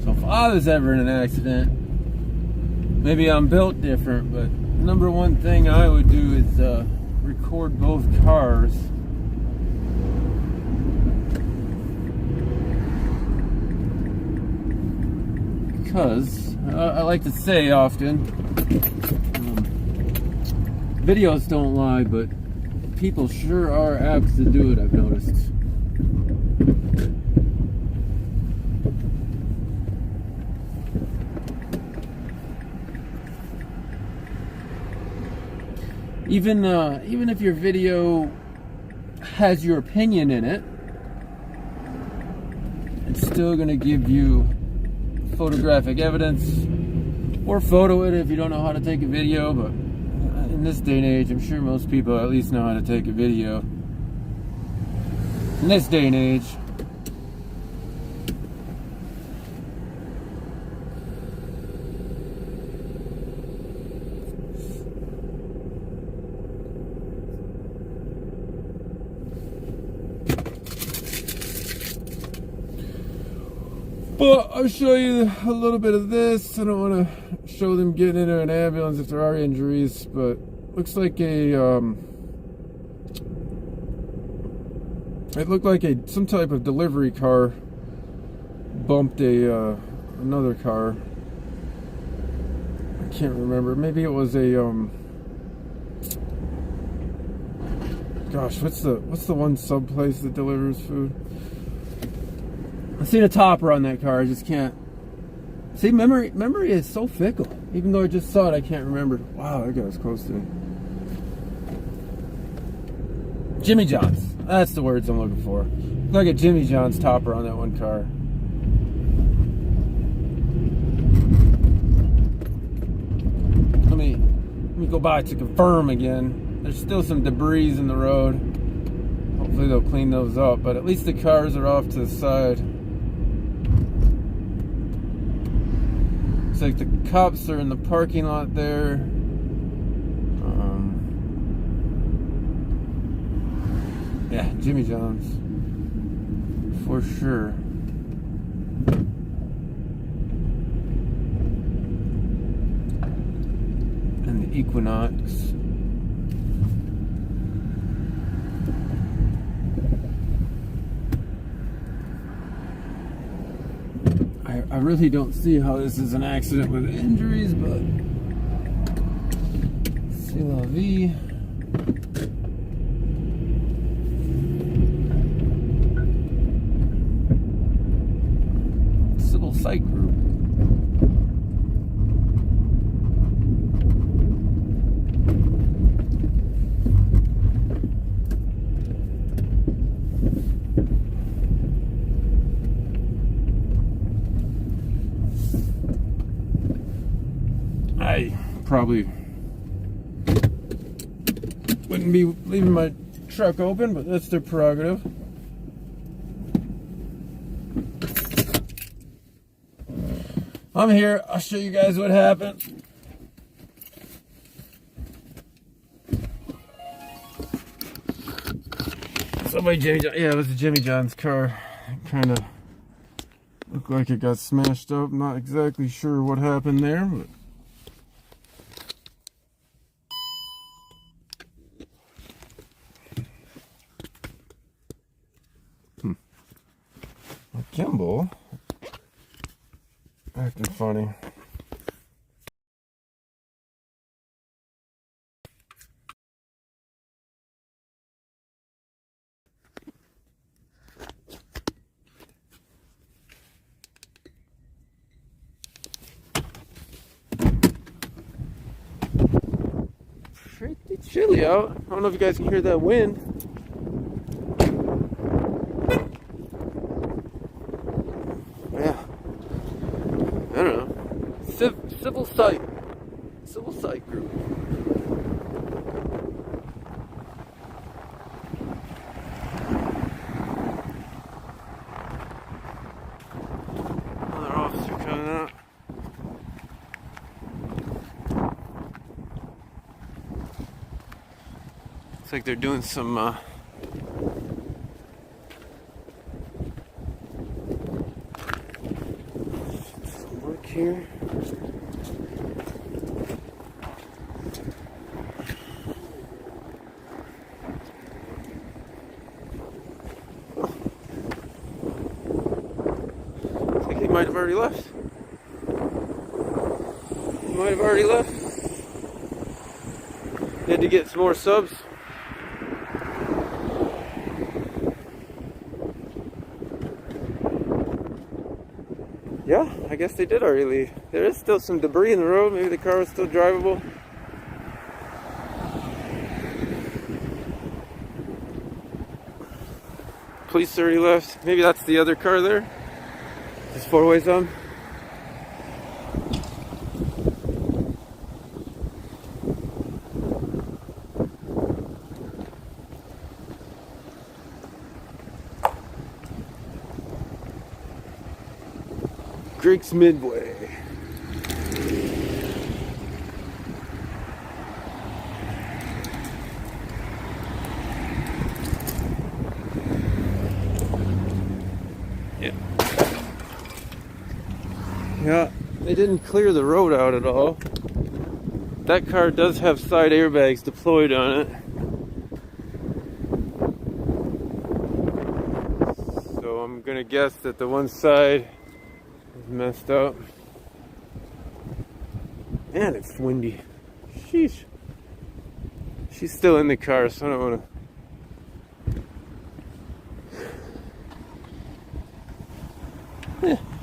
So if I was ever in an accident, maybe I'm built different, but number one thing I would do is record both cars. Because I like to say often, videos don't lie, but people sure are apt to do it, I've noticed. Even if your video has your opinion in it, it's still going to give you photographic evidence, or photo it if you don't know how to take a video. But in this day and age, I'm sure most people at least know how to take a video. In this day and age. But I'll show you a little bit of this. I don't want to show them getting into an ambulance if there are injuries, but looks like it looked like some type of delivery car bumped another car. I can't remember. Maybe it was a gosh, what's the one sub place that delivers food? I seen a topper on that car. I just can't. See, memory is so fickle. Even though I just saw it, I can't remember. Wow, that guy was close to me. Jimmy John's. That's the words I'm looking for. Looked like a Jimmy John's topper on that one car. Let me go by to confirm again. There's still some debris in the road. Hopefully they'll clean those up, but at least the cars are off to the side. Looks like the cops are in the parking lot there. Yeah, Jimmy John's for sure. And the Equinox. I really don't see how this is an accident with injuries, but c'est la vie. Civil Psych Group. I probably wouldn't be leaving my truck open, but that's their prerogative. I'm here. I'll show you guys what happened. Somebody Jimmy John. Yeah, it was a Jimmy John's car. Kind of looked like it got smashed up. Not exactly sure what happened there, but. Kimball acting funny. Pretty chilly out. I don't know if you guys can hear that wind. I don't know. Civil Psych Group. Another officer coming out. Looks like they're doing some work here. might have already left. He might have already left. He had to get some more subs. Yeah, I guess they did already leave. There is still some debris in the road. Maybe the car was still drivable. Police already left. Maybe that's the other car there. Just four-ways on. Greeks Midway. Yeah, they didn't clear the road out at all. That car does have side airbags deployed on it. So I'm gonna guess that the one side is messed up. Man, it's windy. Sheesh. She's still in the car, so I don't wanna.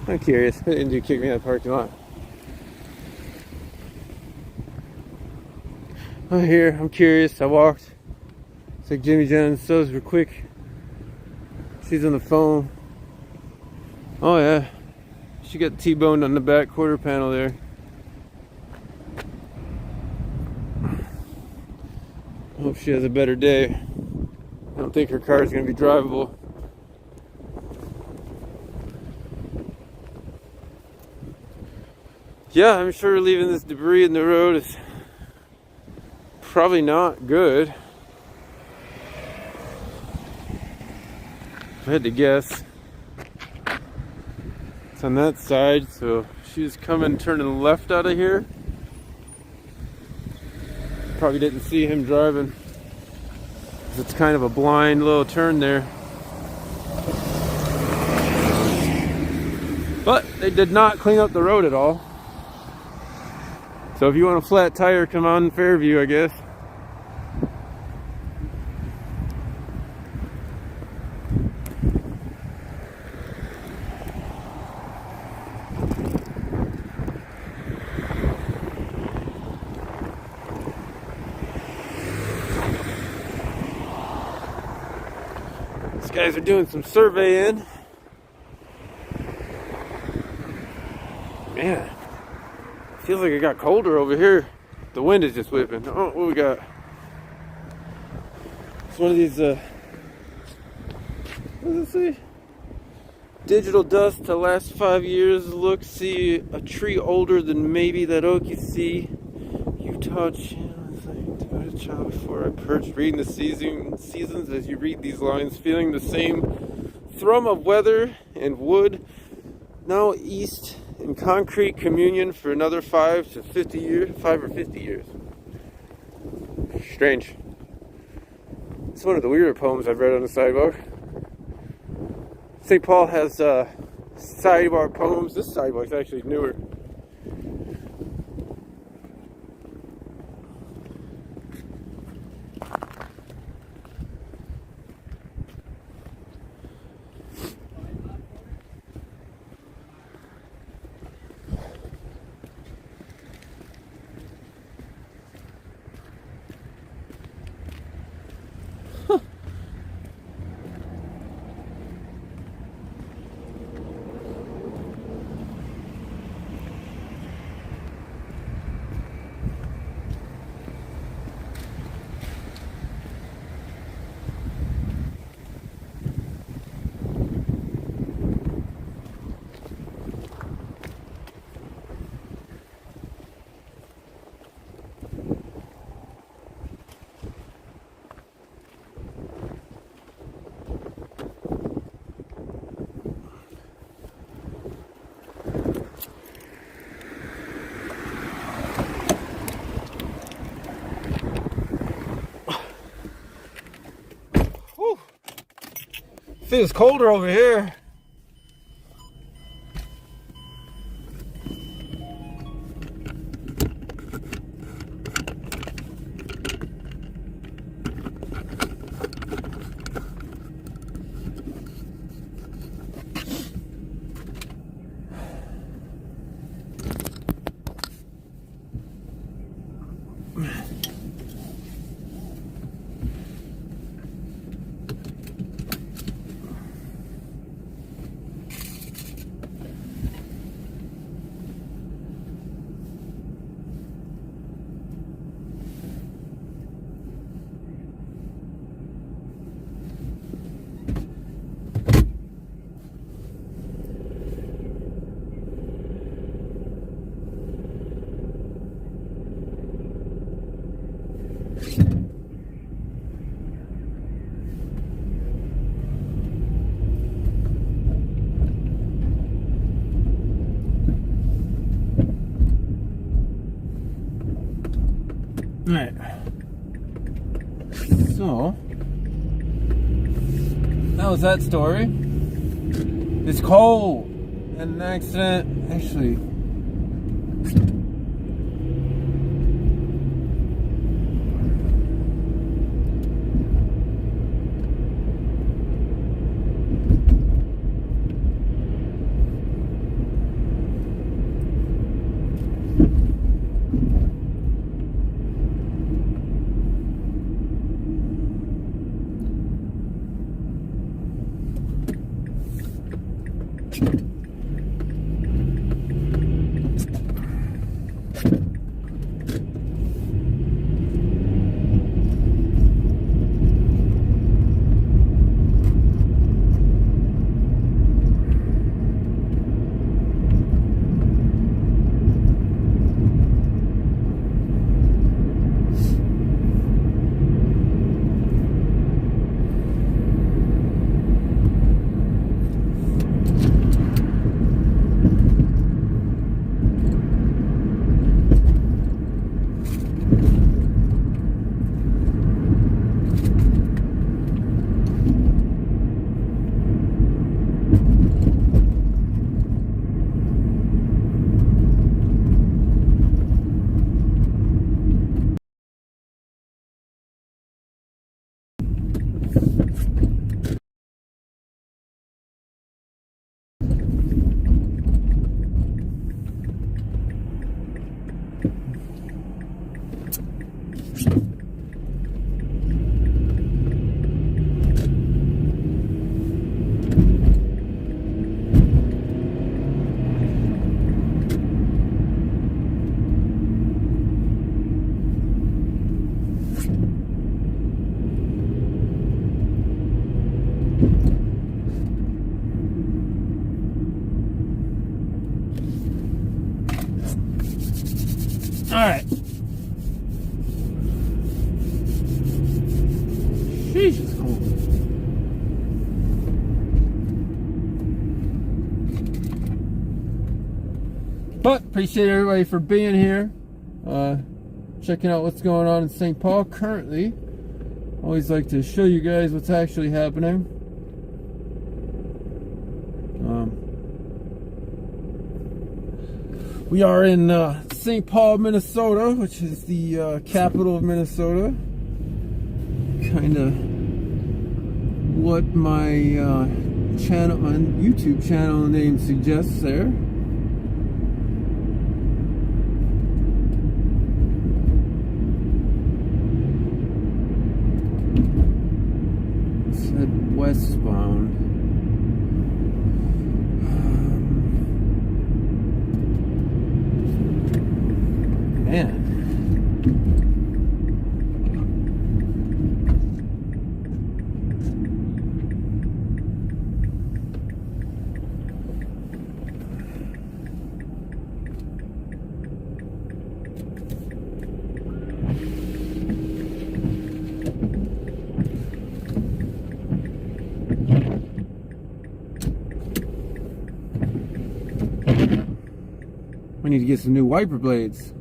I'm curious. Did you kick me out of the parking lot? I'm here. I'm curious. I walked. It's like Jimmy John's. Those were quick. She's on the phone. Oh yeah. She got T-boned on the back quarter panel there. I hope she has a better day. I don't think her car is going to be drivable. Yeah, I'm sure leaving this debris in the road is probably not good. If I had to guess. It's on that side, so she was turning left out of here. Probably didn't see him driving. It's kind of a blind little turn there. But they did not clean up the road at all. So if you want a flat tire, come on Fairview, I guess. These guys are doing some surveying. Man. Feels like it got colder over here. The wind is just whipping. Oh, what we got? It's one of these, what does it say? Digital dust to last 5 years. Look, see a tree older than maybe that oak you see. You touch. A child before I perched, reading the seasons as you read these lines, feeling the same thrum of weather and wood. Now east in concrete communion for another 5 or 50 years. Strange. It's one of the weirder poems I've read on the sidewalk. St. Paul has sidewalk poems. This sidewalk's actually newer. Feels colder over here. Alright. So, that was that story. It's cold. And an accident. Actually, alright. Sheesh, it's cold. But appreciate everybody for being here. Checking out what's going on in St. Paul currently. Always like to show you guys what's actually happening. We are in St. Paul, Minnesota, which is the capital of Minnesota. Kind of what my channel, my YouTube channel name suggests there. Let's head westbound. Man. We need to get some new wiper blades.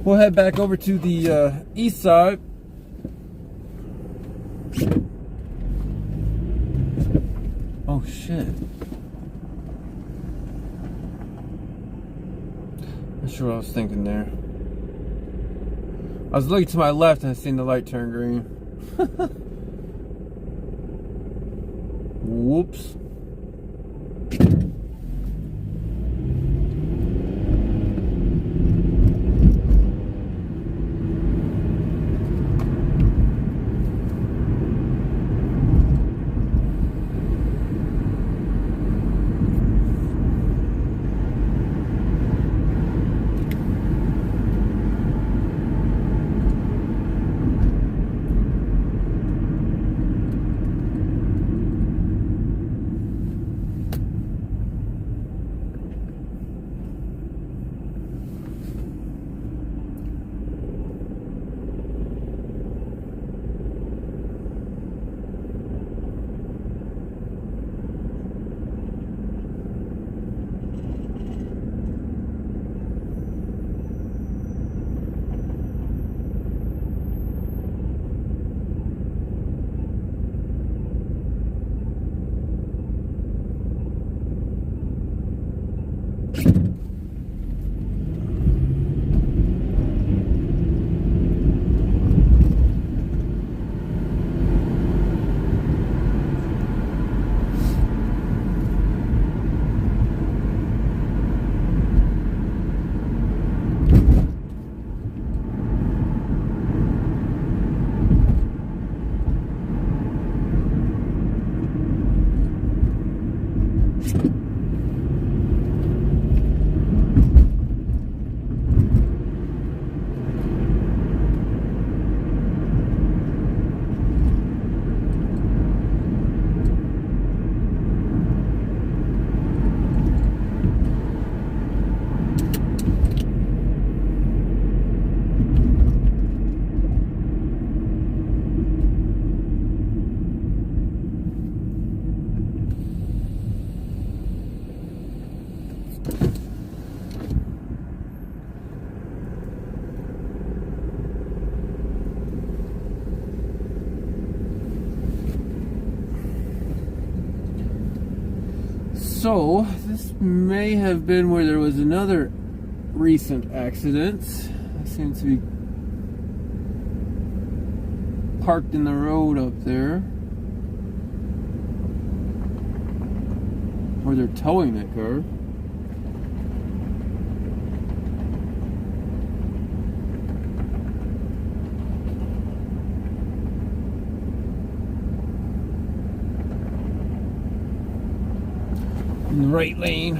we'll head back over to the east side. Oh shit. Not sure what I was thinking there. I was looking to my left and I seen the light turn green. Whoops. So, this may have been where there was another recent accident. It seems to be parked in the road up there. Where they're towing that car. In the right lane.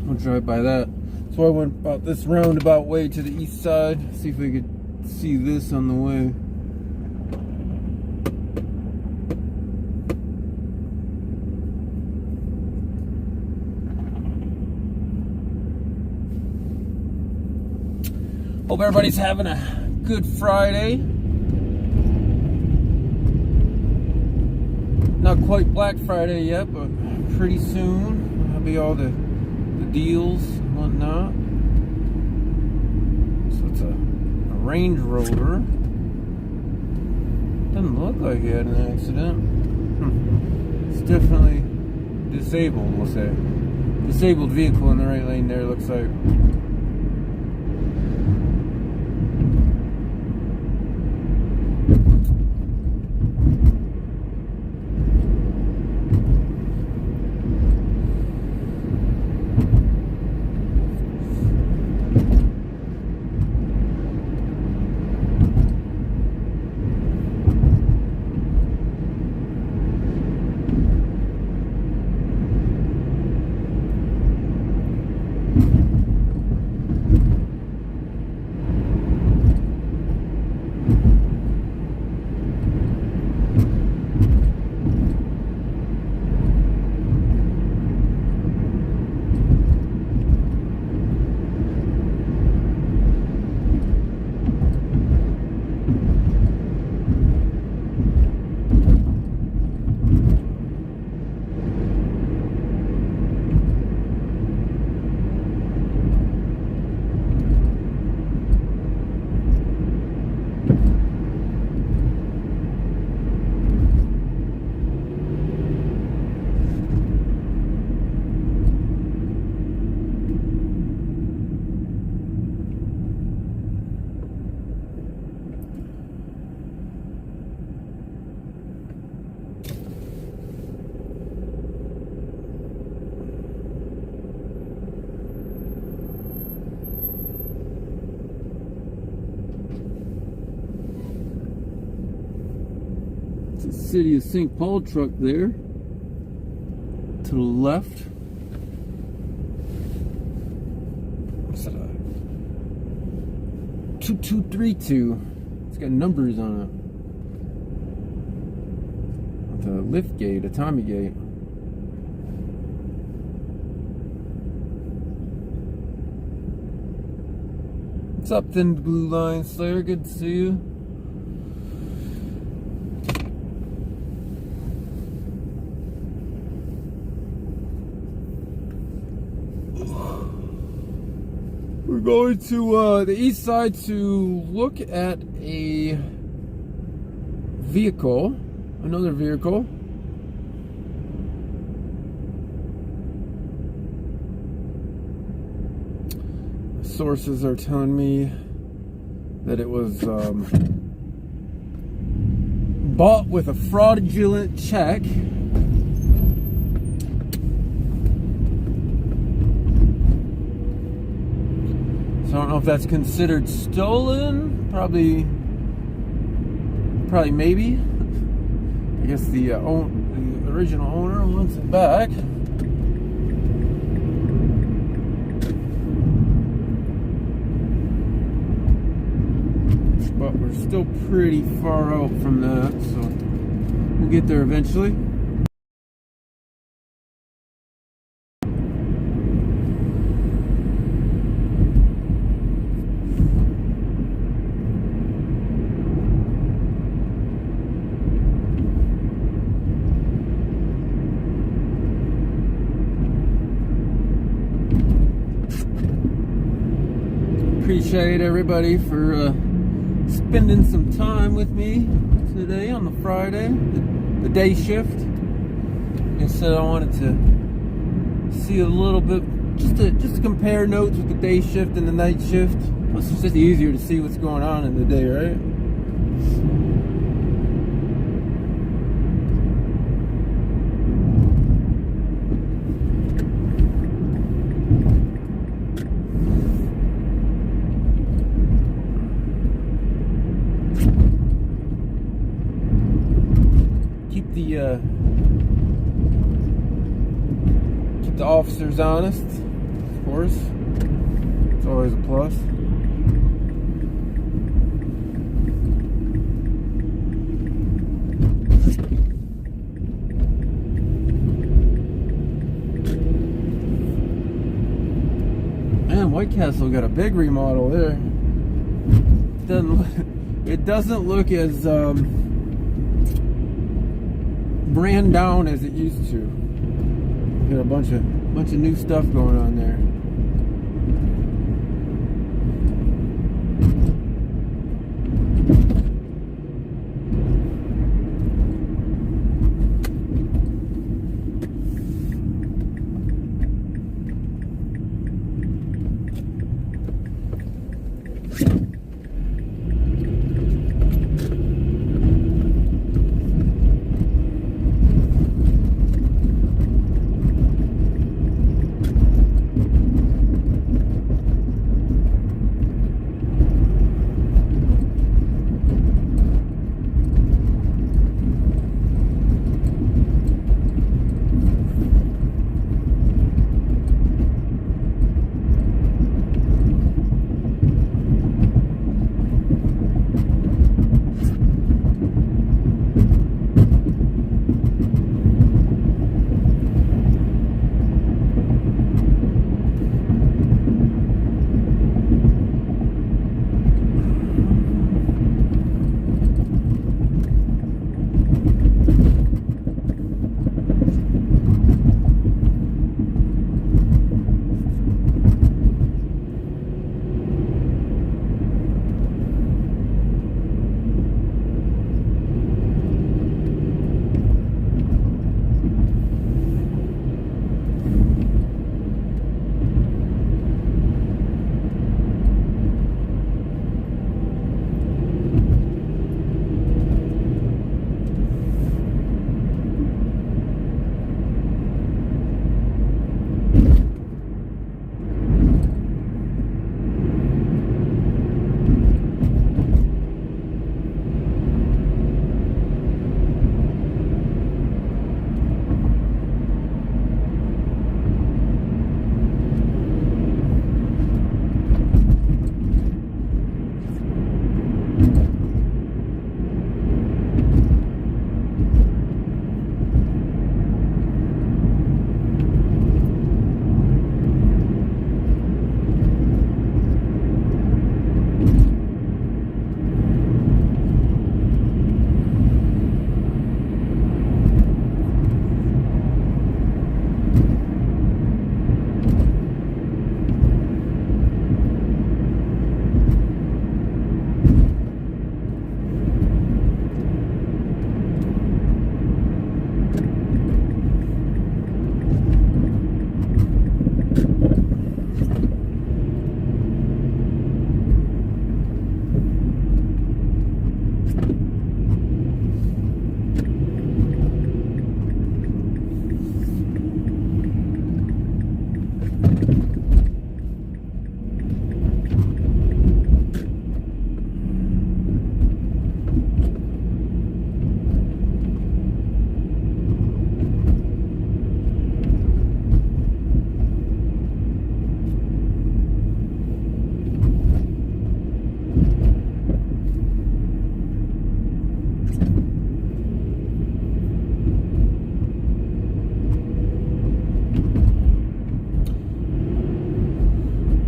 I'll drive by that. So I went about this roundabout way to the east side. See if we could see this on the way. Hope everybody's having a good Friday. Not quite Black Friday yet, but pretty soon there'll be all the deals and whatnot. So it's a Range Rover. Doesn't look like he had an accident. It's definitely disabled, we'll say. Disabled vehicle in the right lane there, looks like. the City of St. Paul truck there. To the left. What's that? 2232. It's got numbers on it. The lift gate, a Tommy gate. What's up, Thin Blue Line Slayer? Good to see you. We're going to the east side to look at a vehicle, another vehicle. Sources are telling me that it was bought with a fraudulent check. So I don't know if that's considered stolen. Probably maybe. I guess the original owner wants it back. But we're still pretty far out from that, so we'll get there eventually. Appreciate everybody for spending some time with me today on the Friday, the day shift. Like I said, I wanted to see a little bit, just to compare notes with the day shift and the night shift. Plus, it's just easier to see what's going on in the day, right? Keep the officers honest, of course. It's always a plus. Man, White Castle got a big remodel there. It doesn't look as ran down as it used to. Got a bunch of new stuff going on there.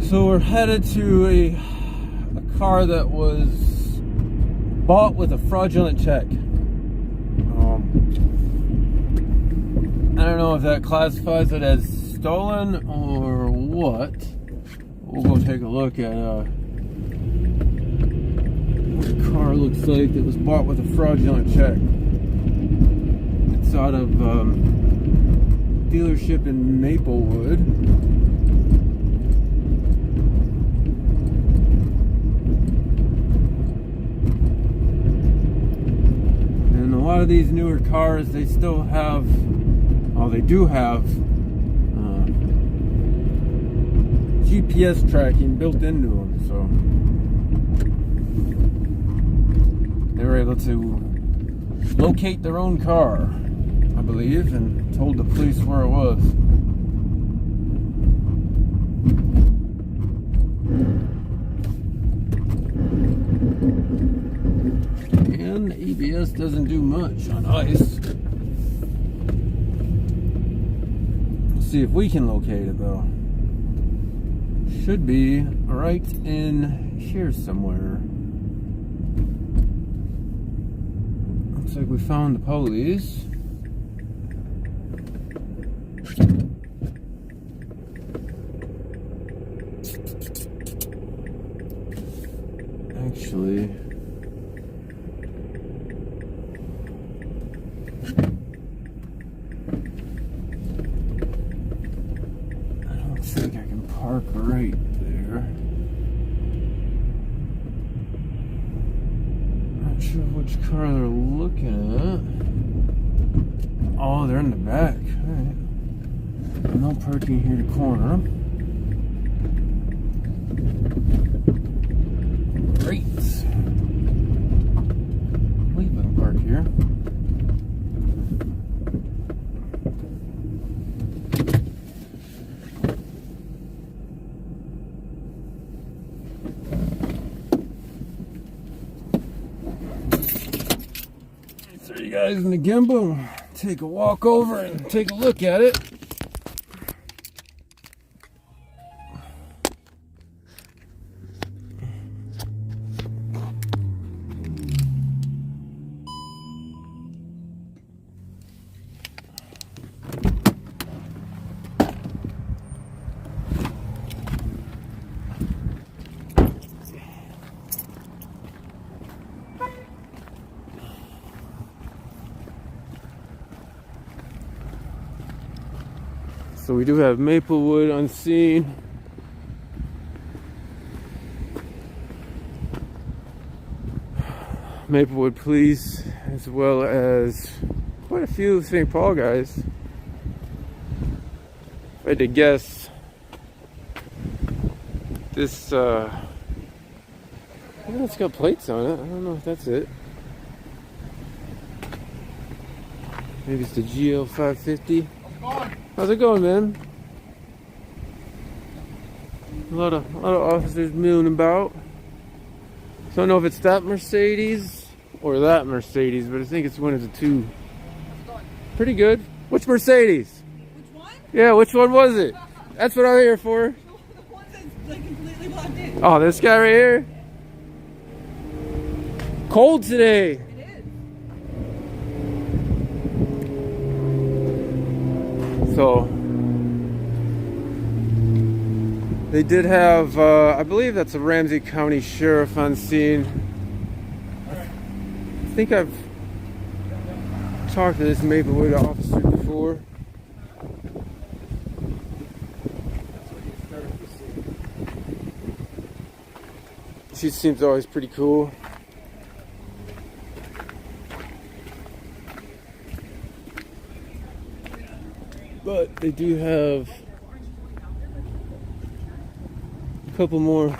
So we're headed to a car that was bought with a fraudulent check. I don't know if that classifies it as stolen or what. We'll go take a look at what the car looks like that was bought with a fraudulent check. It's out of dealership in Maplewood. And a lot of these newer cars, they still have, they do have GPS tracking built into them, so they were able to locate their own car, I believe, and told the police where it was. And ABS doesn't do much on ice. Let's see if we can locate it though. Should be right in here somewhere. Looks like we found the police. Actually, I don't think I can park right there. Not sure which car they're looking at. Oh, they're in the back. Alright. No parking here to corner. Great. Leave them park here. Throw you guys in the gimbal. Take a walk over and take a look at it. So we do have Maplewood on scene. Maplewood police, as well as quite a few St. Paul guys. If I had to guess, this, I think it's got plates on it. I don't know if that's it. Maybe it's the GL 550. How's it going, man? A lot of officers milling about. So I don't know if it's that Mercedes or that Mercedes, but I think it's one of the two. Pretty good. Which Mercedes?
Which one?
Yeah, which one was it? That's what I'm here for.
The one that's like completely blocked in.
Oh, this guy right here? Cold today.
It is.
So they did have, I believe that's a Ramsey County Sheriff on scene. I think I've talked to this Maplewood officer before. She seems always pretty cool. But they do have a couple more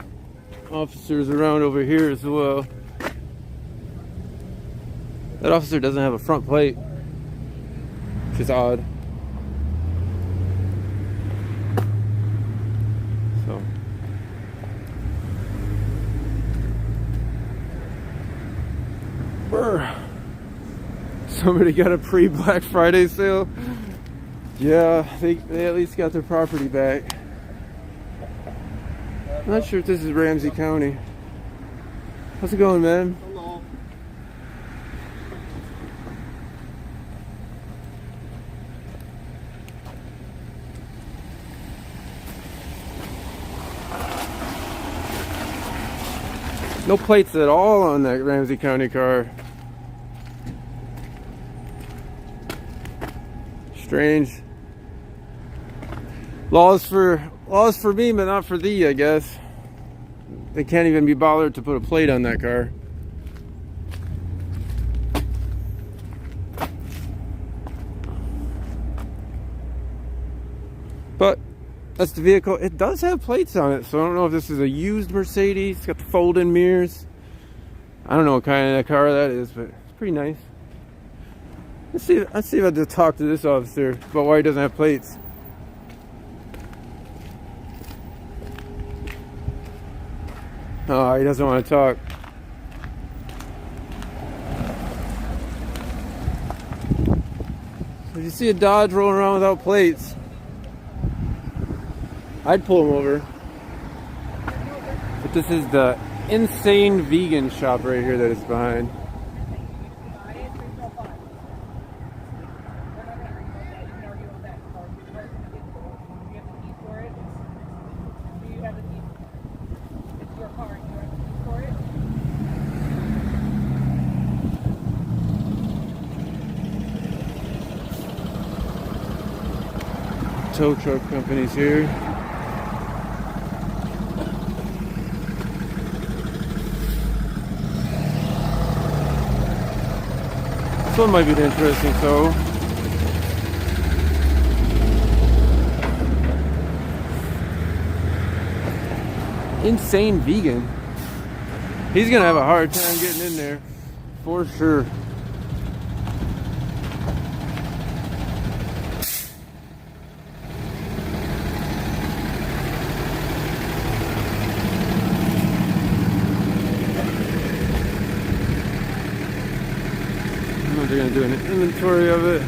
officers around over here as well. That officer doesn't have a front plate, which is odd. So brr. Somebody got a pre-Black Friday sale. Yeah, they at least got their property back. I'm not sure if this is Ramsey County. How's it going, man?
Hello.
No plates at all on that Ramsey County car. Strange. Laws for me, but not for thee, I guess. They can't even be bothered to put a plate on that car. But that's the vehicle. It does have plates on it, so I don't know if this is a used Mercedes. It's got the fold-in mirrors. I don't know what kind of car that is, but it's pretty nice. Let's see if I have to talk to this officer about why he doesn't have plates. Oh, he doesn't want to talk. So if you see a Dodge rolling around without plates, I'd pull him over. But this is the insane vegan shop right here that it's behind. Tow truck companies here. This one might be an interesting tow. Insane vegan. He's gonna have a hard time getting in there, for sure. They're going to do an inventory of it.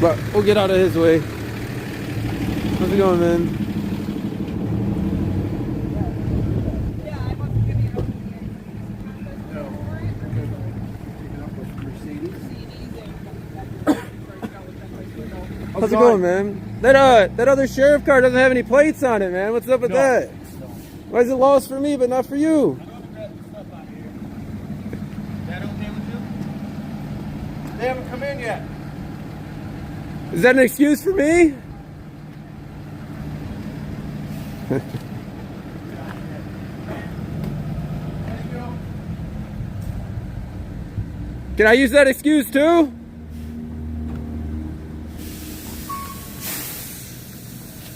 But we'll get out of his way. How's it going, man?
Yeah, I want to give you
How's it going, man? That other sheriff car doesn't have any plates on it, man. What's up with that? Why is it lost for me but not for you?
That okay with you? They haven't come in yet.
Is that an excuse for me? Can I use that excuse too?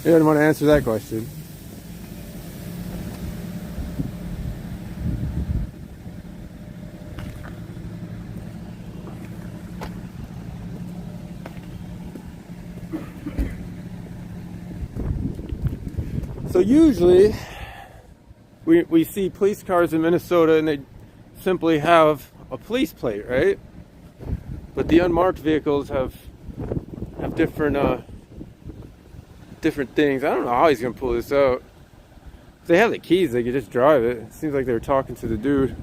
He didn't want to answer that question. So usually we see police cars in Minnesota and they simply have a police plate, right? But the unmarked vehicles have different different things. I don't know how he's gonna pull this out. If they have the keys, they could just drive it. It seems like they were talking to the dude.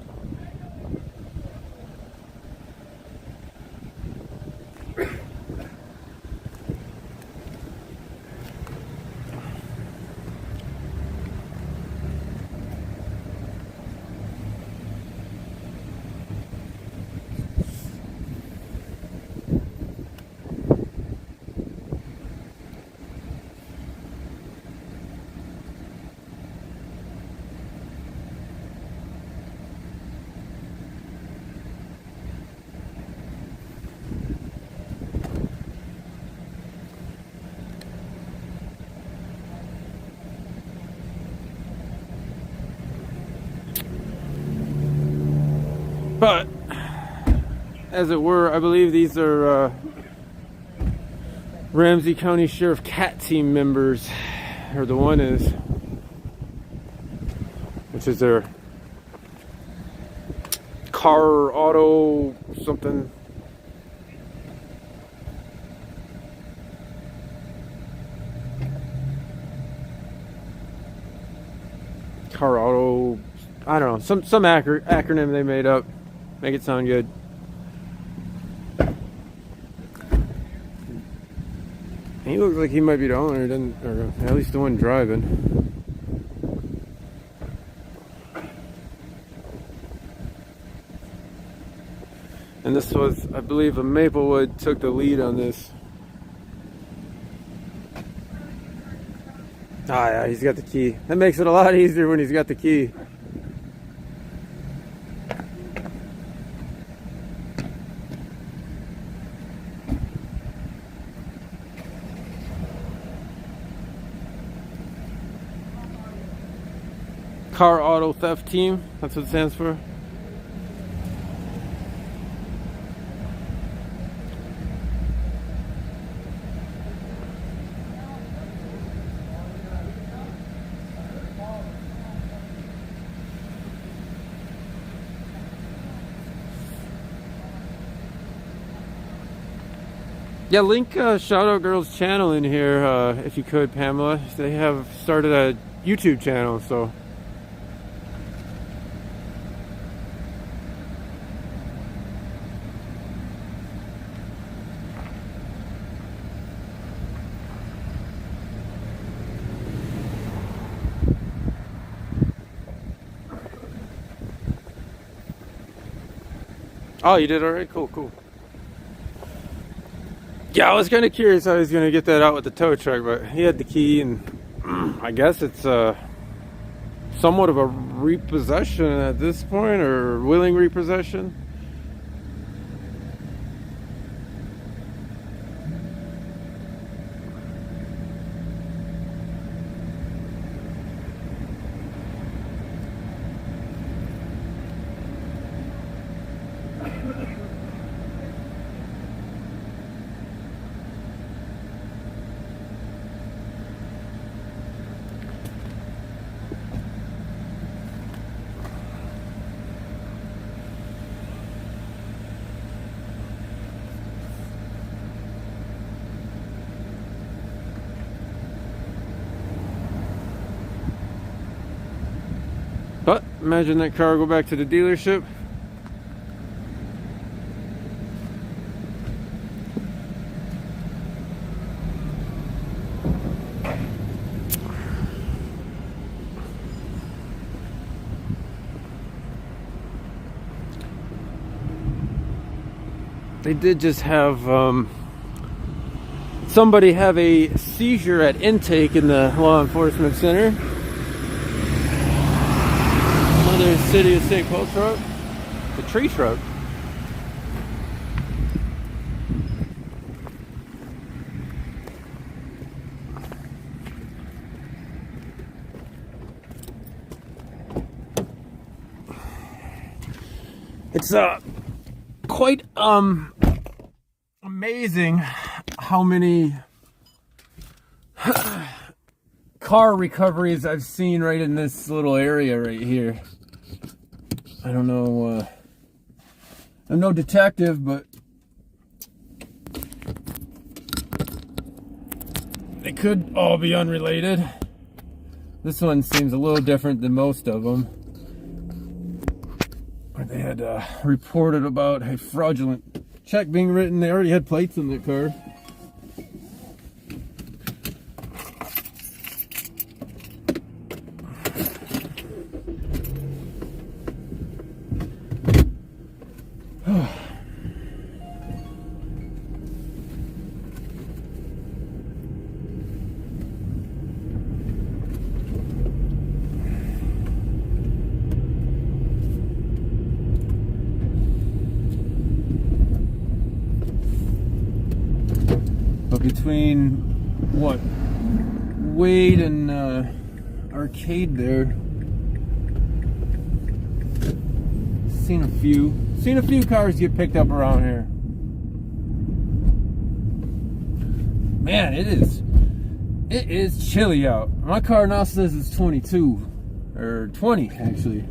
But, as it were, I believe these are Ramsey County Sheriff CAT team members, or the one is, which is their Car auto something. Car auto, I don't know, some acronym they made up, make it sound good. He looks like he might be the owner, or at least the one driving. And this was, I believe, a Maplewood took the lead on this. Ah, yeah, he's got the key. That makes it a lot easier when he's got the key. Car Auto Theft Team, that's what it stands for. Yeah, link Shout Out Girls channel in here if you could, Pamela. They have started a YouTube channel, so. Oh, you did alright? Cool, cool. Yeah, I was kind of curious how he's going to get that out with the tow truck, but he had the key, and I guess it's somewhat of a repossession at this point, or willing repossession. But imagine that car go back to the dealership. They did just have somebody have a seizure at intake in the law enforcement center. Another City of St. Paul truck, the tree truck. It's quite amazing how many car recoveries I've seen right in this little area right here. I don't know, I'm no detective, but they could all be unrelated. This one seems a little different than most of them. They had reported about a fraudulent check being written. They already had plates in the car. But between what Wade and Arcade there, seen a few cars get picked up around here. Man, it is chilly out. My car now says it's 22 or 20 actually.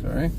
Sorry.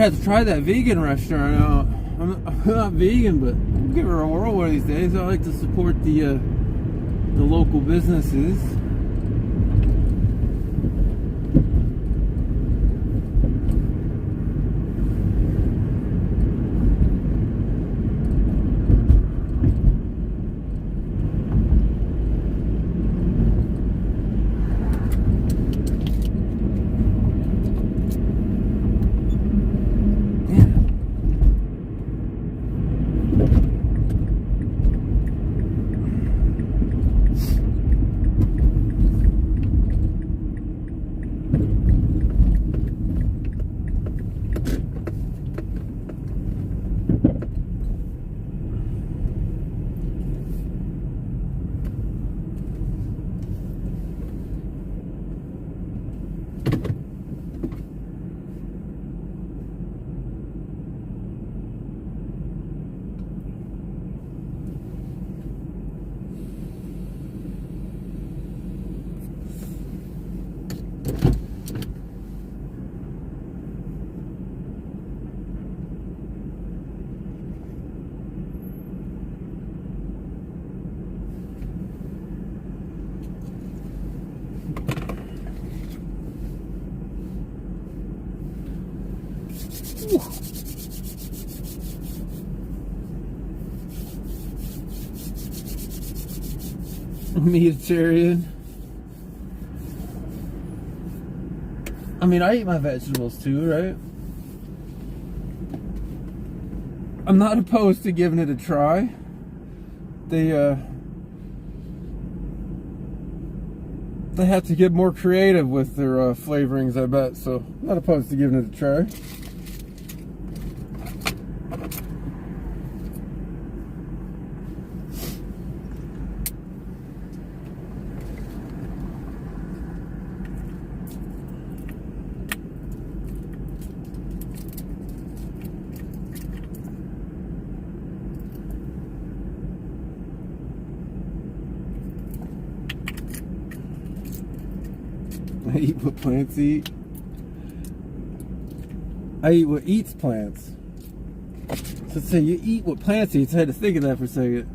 have to try that vegan restaurant out. I'm not vegan, but we'll give her a whirl one of these days. I like to support the local businesses. Meatitarian. I mean, I eat my vegetables too, right? I'm not opposed to giving it a try. They have to get more creative with their flavorings, I bet. So, I'm not opposed to giving it a try. I eat what plants eat. I eat what eats plants. So say you eat what plants eat. So I had to think of that for a second.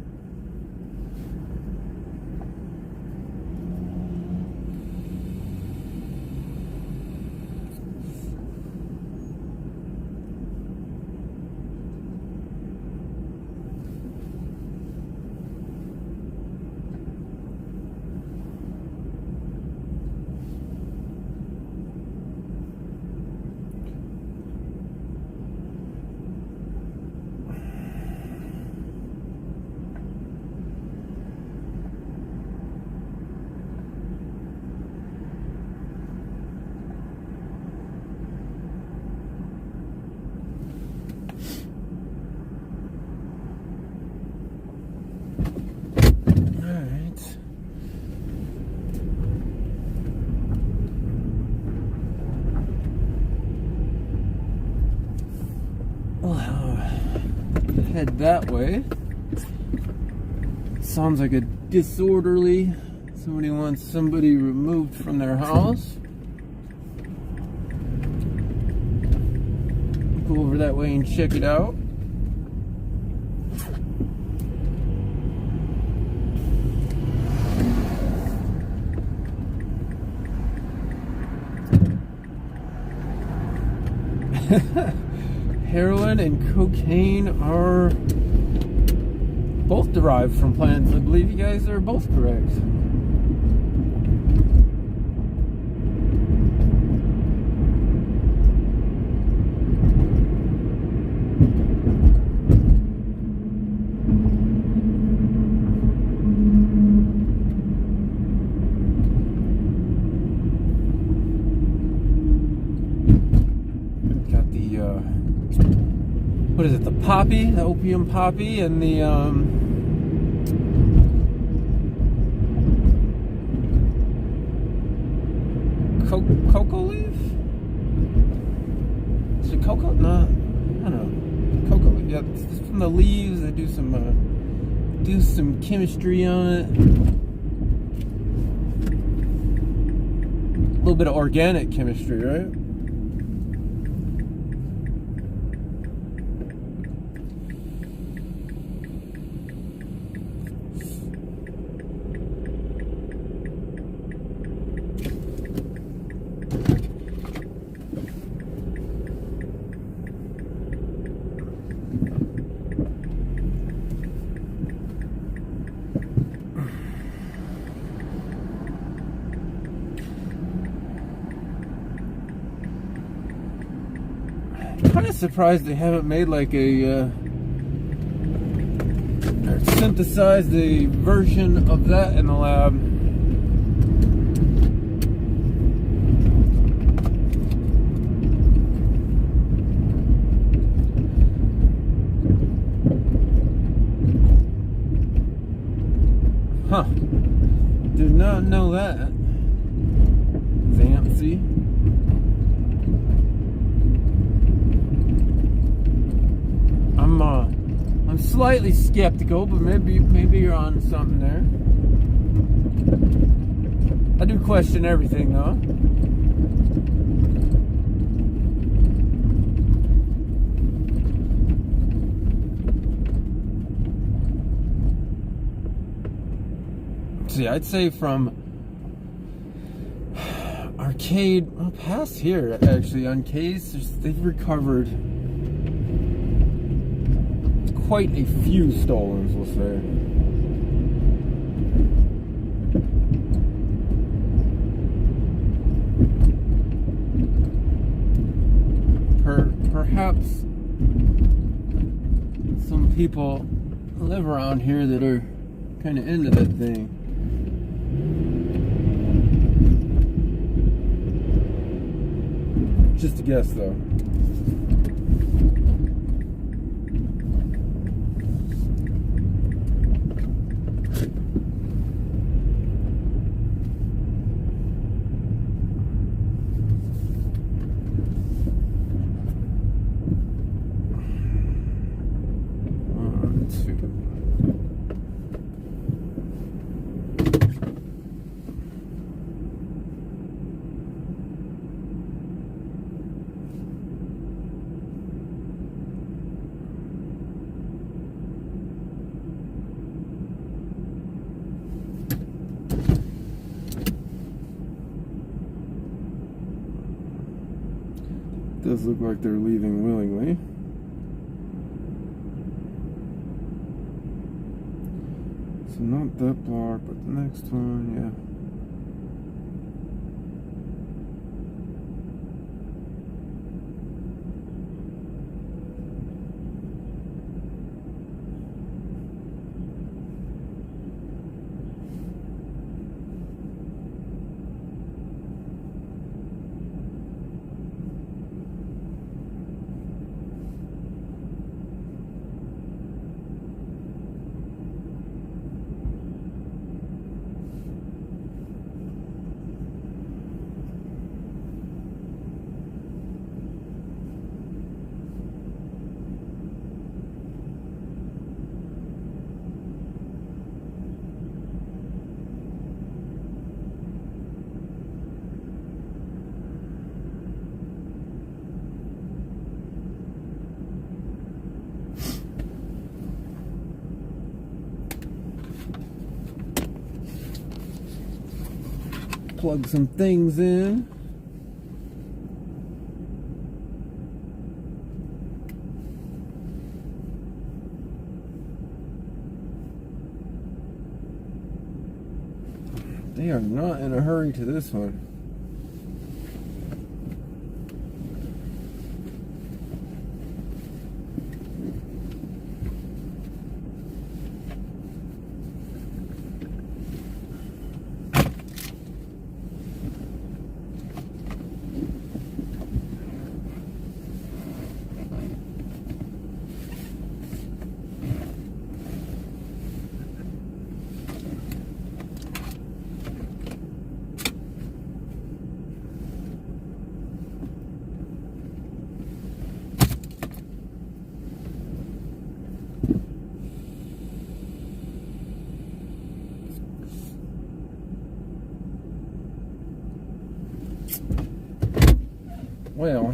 Head that way. Sounds like a disorderly. Somebody wants somebody removed from their house. Go over that way and check it out. Heroin and cocaine are both derived from plants. I believe you guys are both correct. What is it, the poppy, the opium poppy, and the cocoa leaf? Is it cocoa? No, I don't know. Cocoa leaf, yeah, it's from the leaves. They do some chemistry on it. A little bit of organic chemistry, right? surprised they haven't made like a or synthesized a version of that in the lab. Huh. Did not know that. Fancy. I'm slightly skeptical, but maybe you're on something there. I do question everything though. See, I'd say from Arcade, well, past here actually, on Case, they've recovered quite a few stolens, we'll say. Perhaps some people live around here that are kind of into that thing. Just a guess, though. Does look like they're leaving willingly. So not that block, but the next one, yeah. Plug some things in. They are not in a hurry to this one. Well,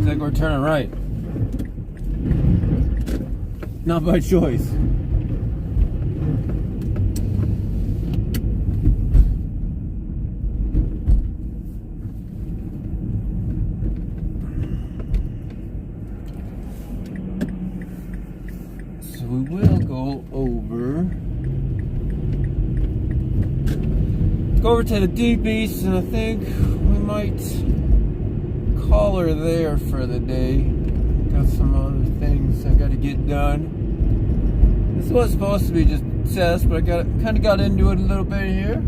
Looks like we're turning right. Not by choice. So we will go over to the deep east, and I think we might call her there for the day. Got some other things I got to get done. This was supposed to be just a test, but I kind of got into it a little bit here.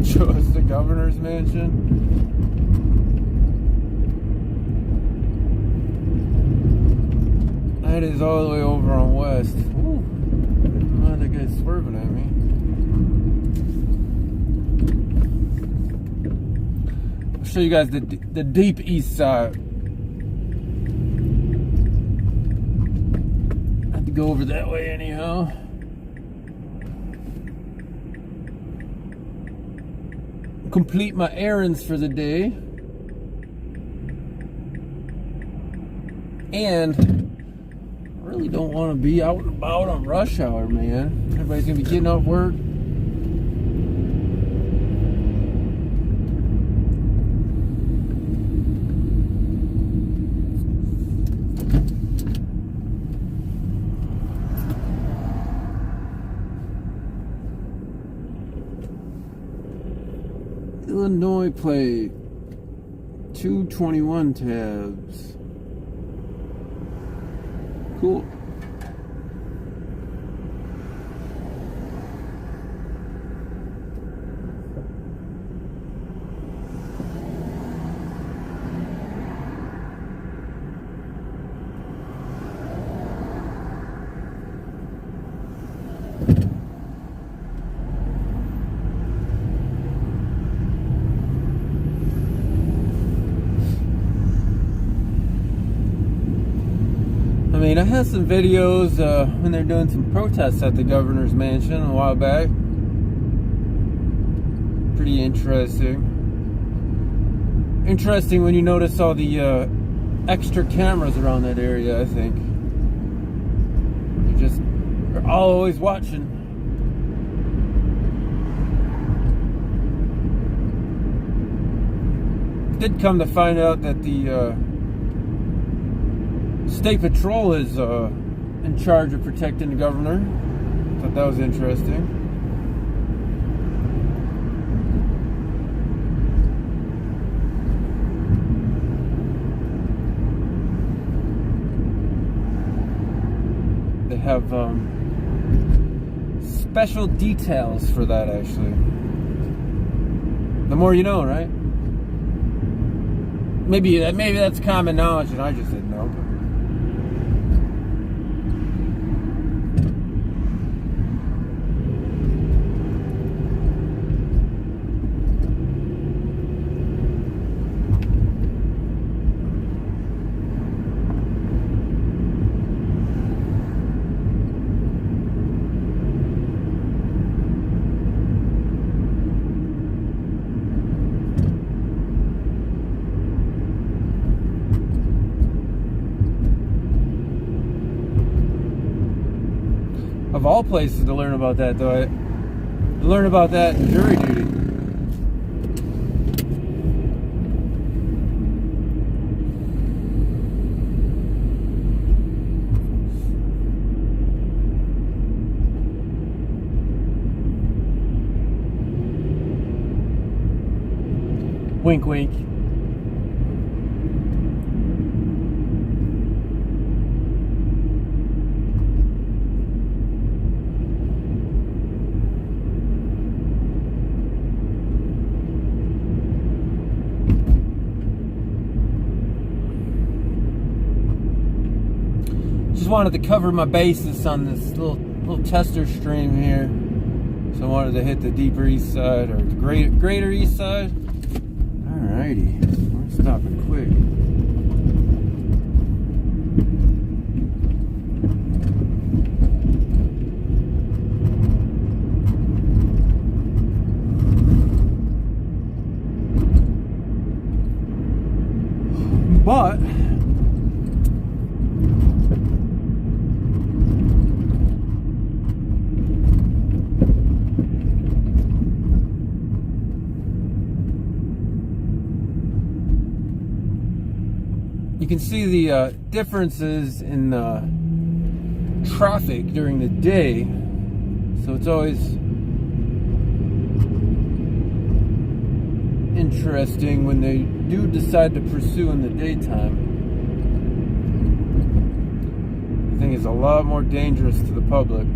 Show us the governor's mansion. That is all the way over on West. Ooh, that guy's swerving at me. I'll show you guys the deep east side. I have to go over that way anyhow. Complete my errands for the day. And I really don't want to be out and about on rush hour, man. Everybody's gonna be getting off work. Illinois plate, 221 tabs. Cool. I mean, I had some videos when they're doing some protests at the governor's mansion a while back. Pretty interesting. Interesting when you notice all the extra cameras around that area, I think. They're always watching. Did come to find out that the State Patrol is in charge of protecting the governor. Thought that was interesting. They have special details for that, actually. The more you know, right? Maybe that's common knowledge and I just didn't know. Of all places to learn about that, though, I learn about that in jury duty. Wink, wink. Wanted to cover my bases on this little tester stream here, so I wanted to hit the deeper east side or the greater east side. Alrighty, we're stopping quick. But you can see the differences in traffic during the day, so it's always interesting when they do decide to pursue in the daytime. I think it's a lot more dangerous to the public.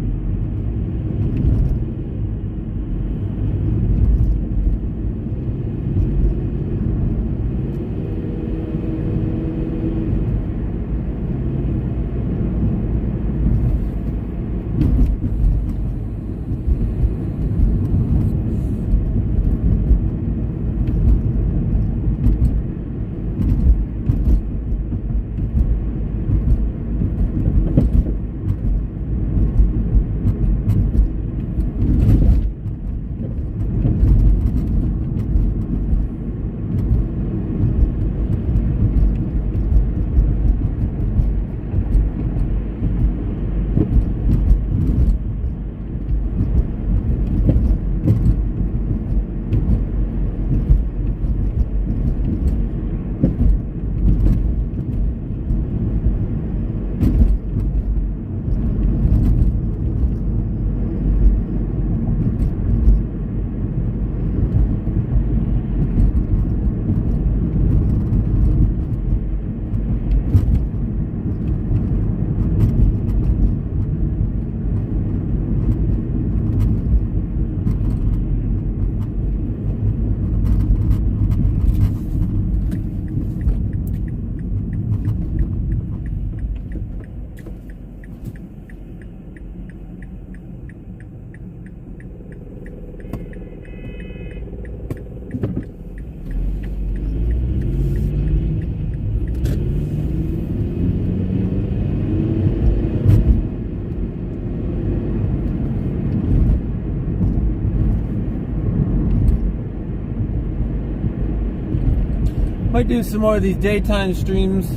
Might do some more of these daytime streams.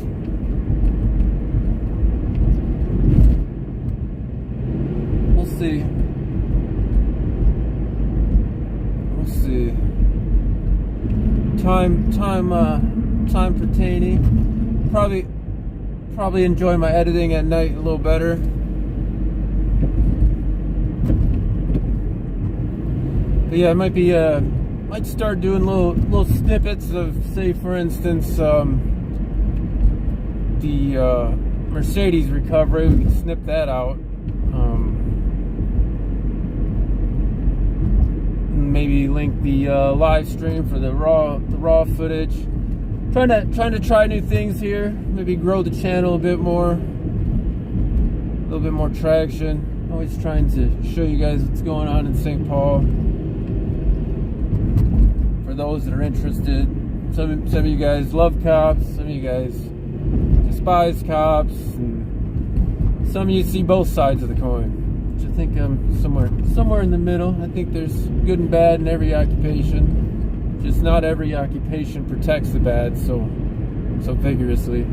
We'll see. We'll see. Time pertaining. Probably enjoy my editing at night a little better. But yeah, it might be might start doing little snippets of, say, for instance, the Mercedes recovery. We can snip that out. Maybe link the live stream for the raw footage. Trying to try new things here. Maybe grow the channel a bit more. A little bit more traction. Always trying to show you guys what's going on in St. Paul. For those that are interested, some of you guys love cops, some of you guys despise cops, and some of you see both sides of the coin. Which I think I'm somewhere in the middle. I think there's good and bad in every occupation. Just not every occupation protects the bad so vigorously.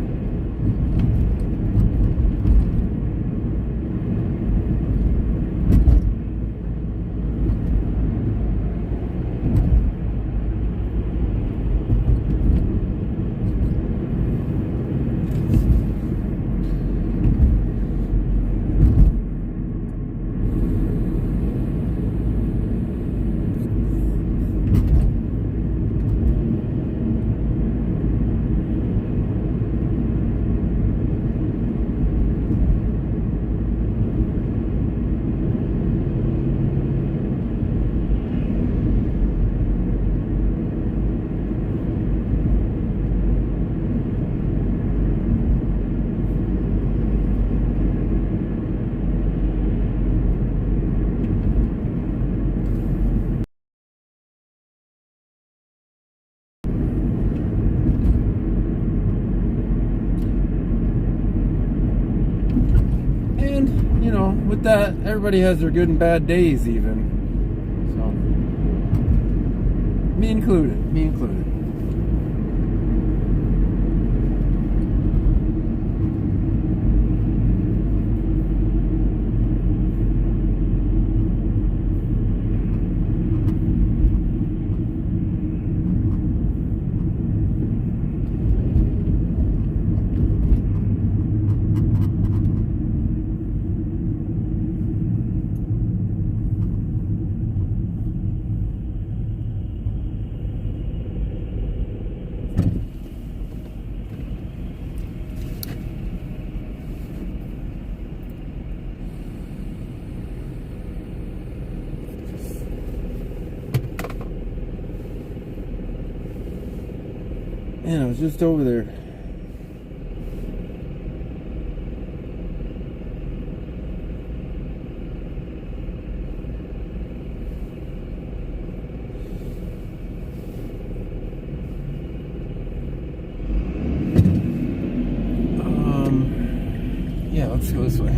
And, you know, with that, everybody has their good and bad days even. So, me included. Man, I was just over there. Yeah, let's go this way.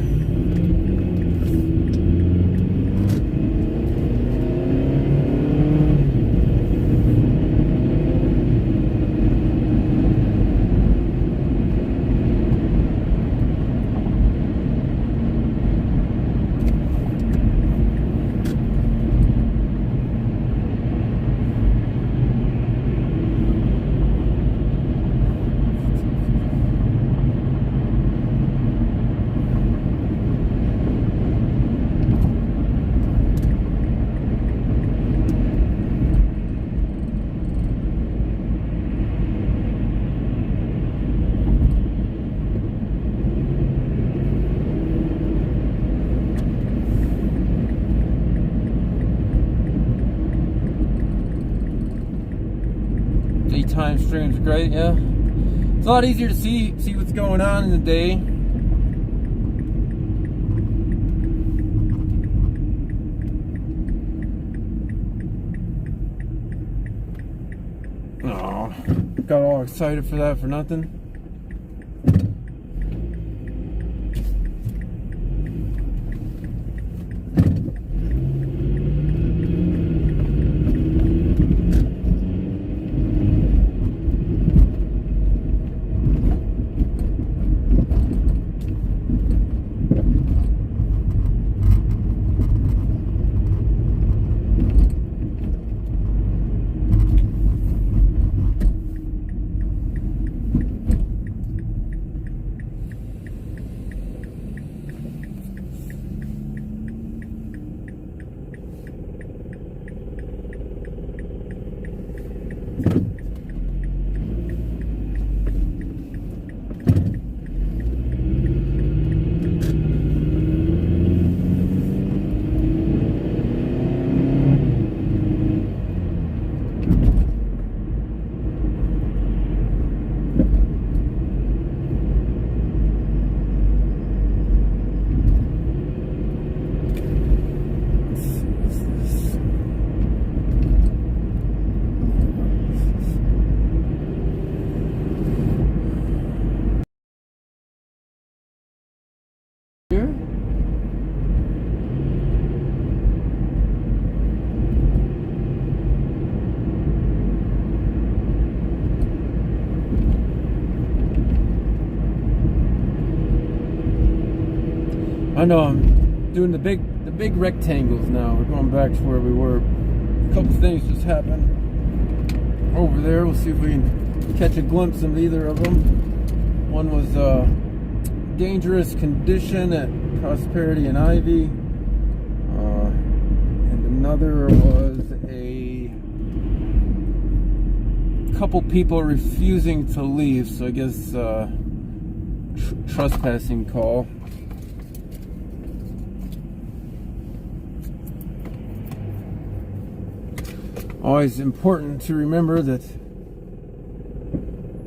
Daytime streams are great, yeah. It's a lot easier to see what's going on in the day. Oh, got all excited for that for nothing. I know I'm doing the big rectangles now. We're going back to where we were. A couple things just happened over there. We'll see if we can catch a glimpse of either of them. One was dangerous condition at Prosperity and Ivy, and another was a couple people refusing to leave. So I guess trespassing call. Always important to remember that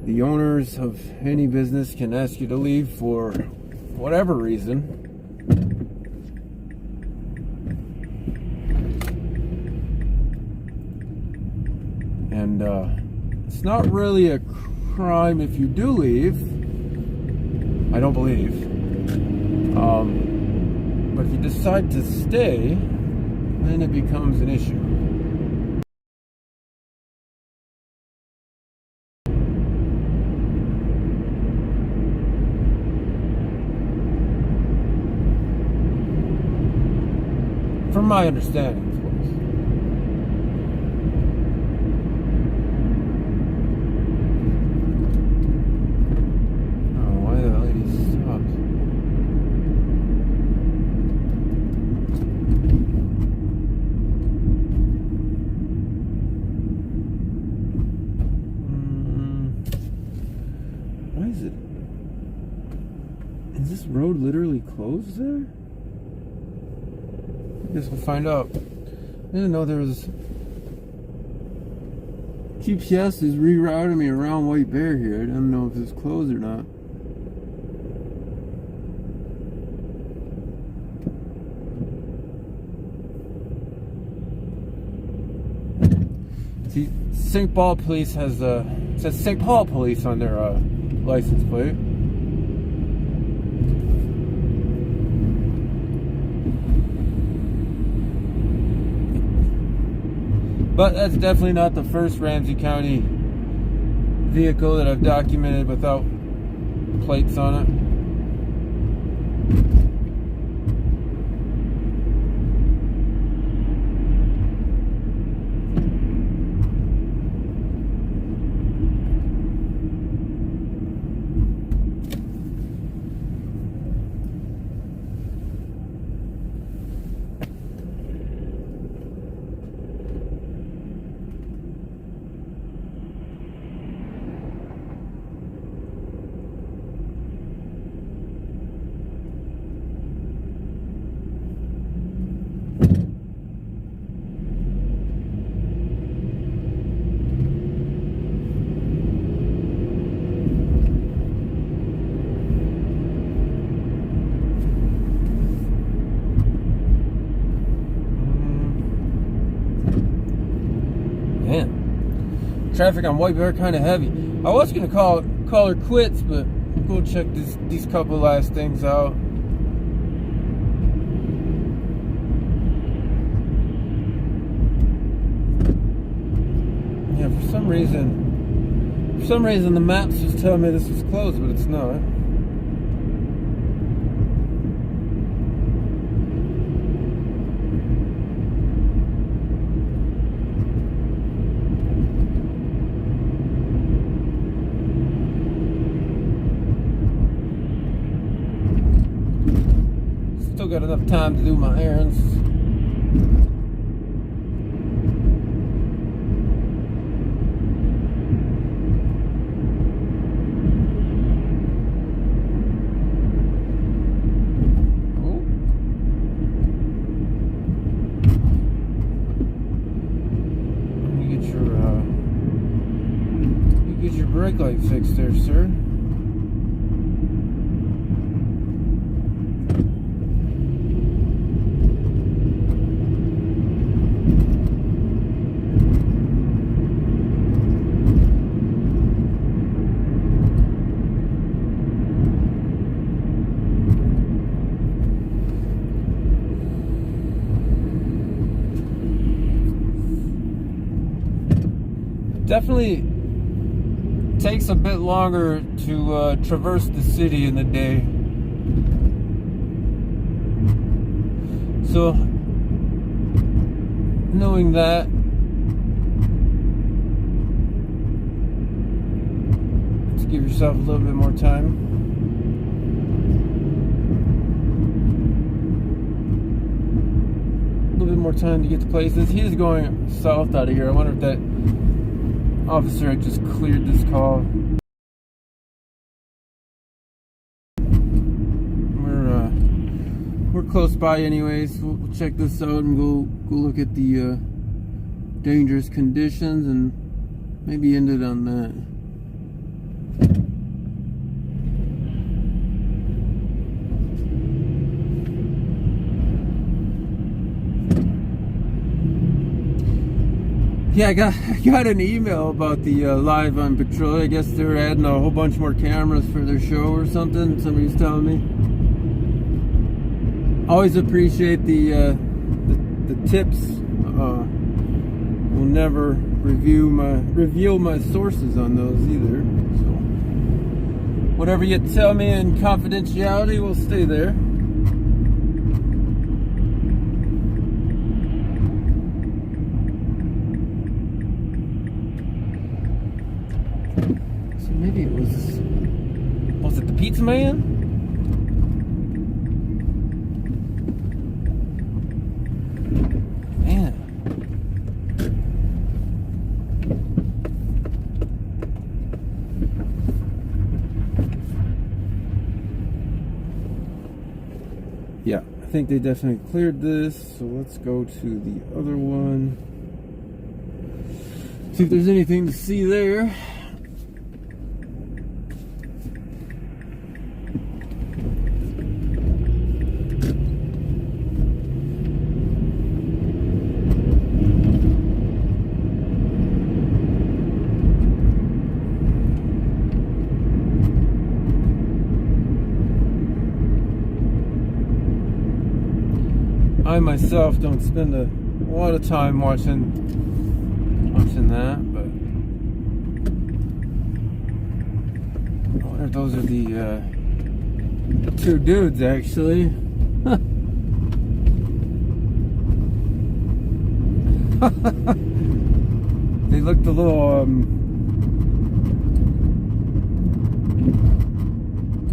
the owners of any business can ask you to leave for whatever reason. And it's not really a crime if you do leave, I don't believe. But if you decide to stay, then it becomes an issue. From my understanding, of course. Oh, why the lady stopped? Why is it? Is this road literally closed there? I guess we'll find out. I didn't know there was GPS is rerouting me around White Bear here. I don't know if it's closed or not. See, St. Paul Police has it says St. Paul Police on their license plate. But that's definitely not the first Ramsey County vehicle that I've documented without plates on it. Man, traffic on White Bear kind of heavy. I was gonna call her quits, but we'll go check these couple last things out. Yeah, for some reason the maps just tell me this was closed, but it's not. Still got enough time to do my errands. Get your brake light fixed there, sir. Definitely takes a bit longer to traverse the city in the day. So, knowing that, let's give yourself a little bit more time. A little bit more time to get to places. He is going south out of here. I wonder if that officer had just cleared this call. We're close by anyways. We'll check this out and go look at the dangerous conditions and maybe end it on that. Yeah, I got an email about the live on patrol. I guess they're adding a whole bunch more cameras for their show or something. Somebody was telling me. Always appreciate the tips. Will never reveal my sources on those either. So whatever you tell me in confidentiality will stay there. Maybe it was it the pizza man? Man. Yeah, I think they definitely cleared this, so let's go to the other one. See if there's anything to see there. I myself don't spend a lot of time watching that, but I wonder if those are the two dudes actually. They looked a little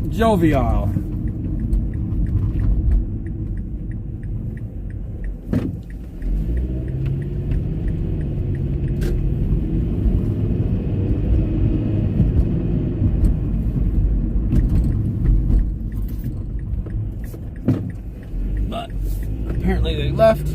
jovial. But apparently they left.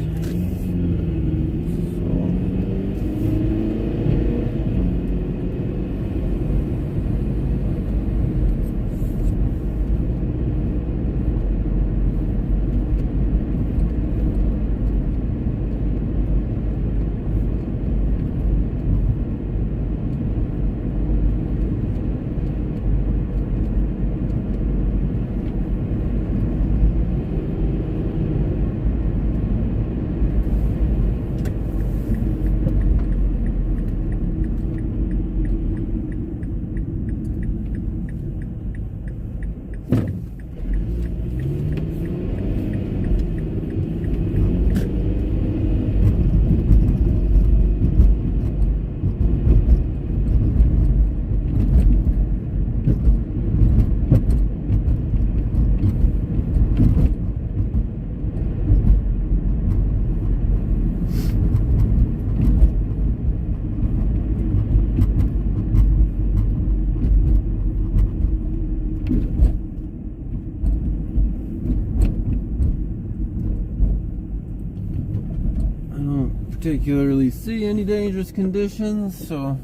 Particularly see any dangerous conditions, so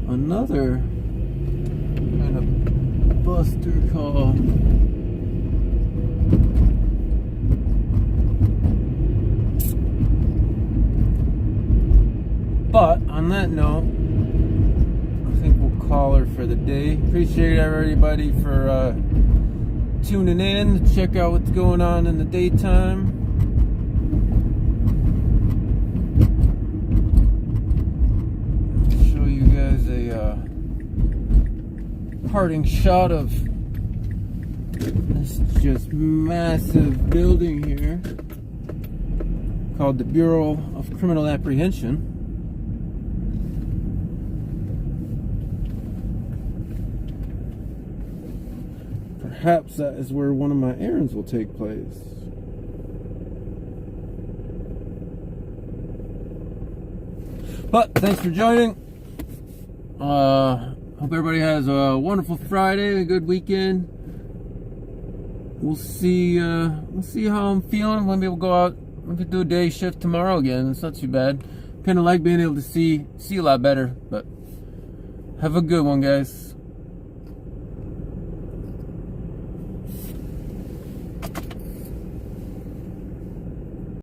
another kind of buster call. But on that note, I think we'll call her for the day. Appreciate everybody for tuning in to check out what's going on in the daytime. Parting shot of this just massive building here called the Bureau of Criminal Apprehension. Perhaps that is where one of my errands will take place. But thanks for joining. Hope everybody has a wonderful Friday, a good weekend. We'll see how I'm feeling. Maybe we'll go out. We could do a day shift tomorrow again. It's not too bad. Kind of like being able to see a lot better. But have a good one, guys.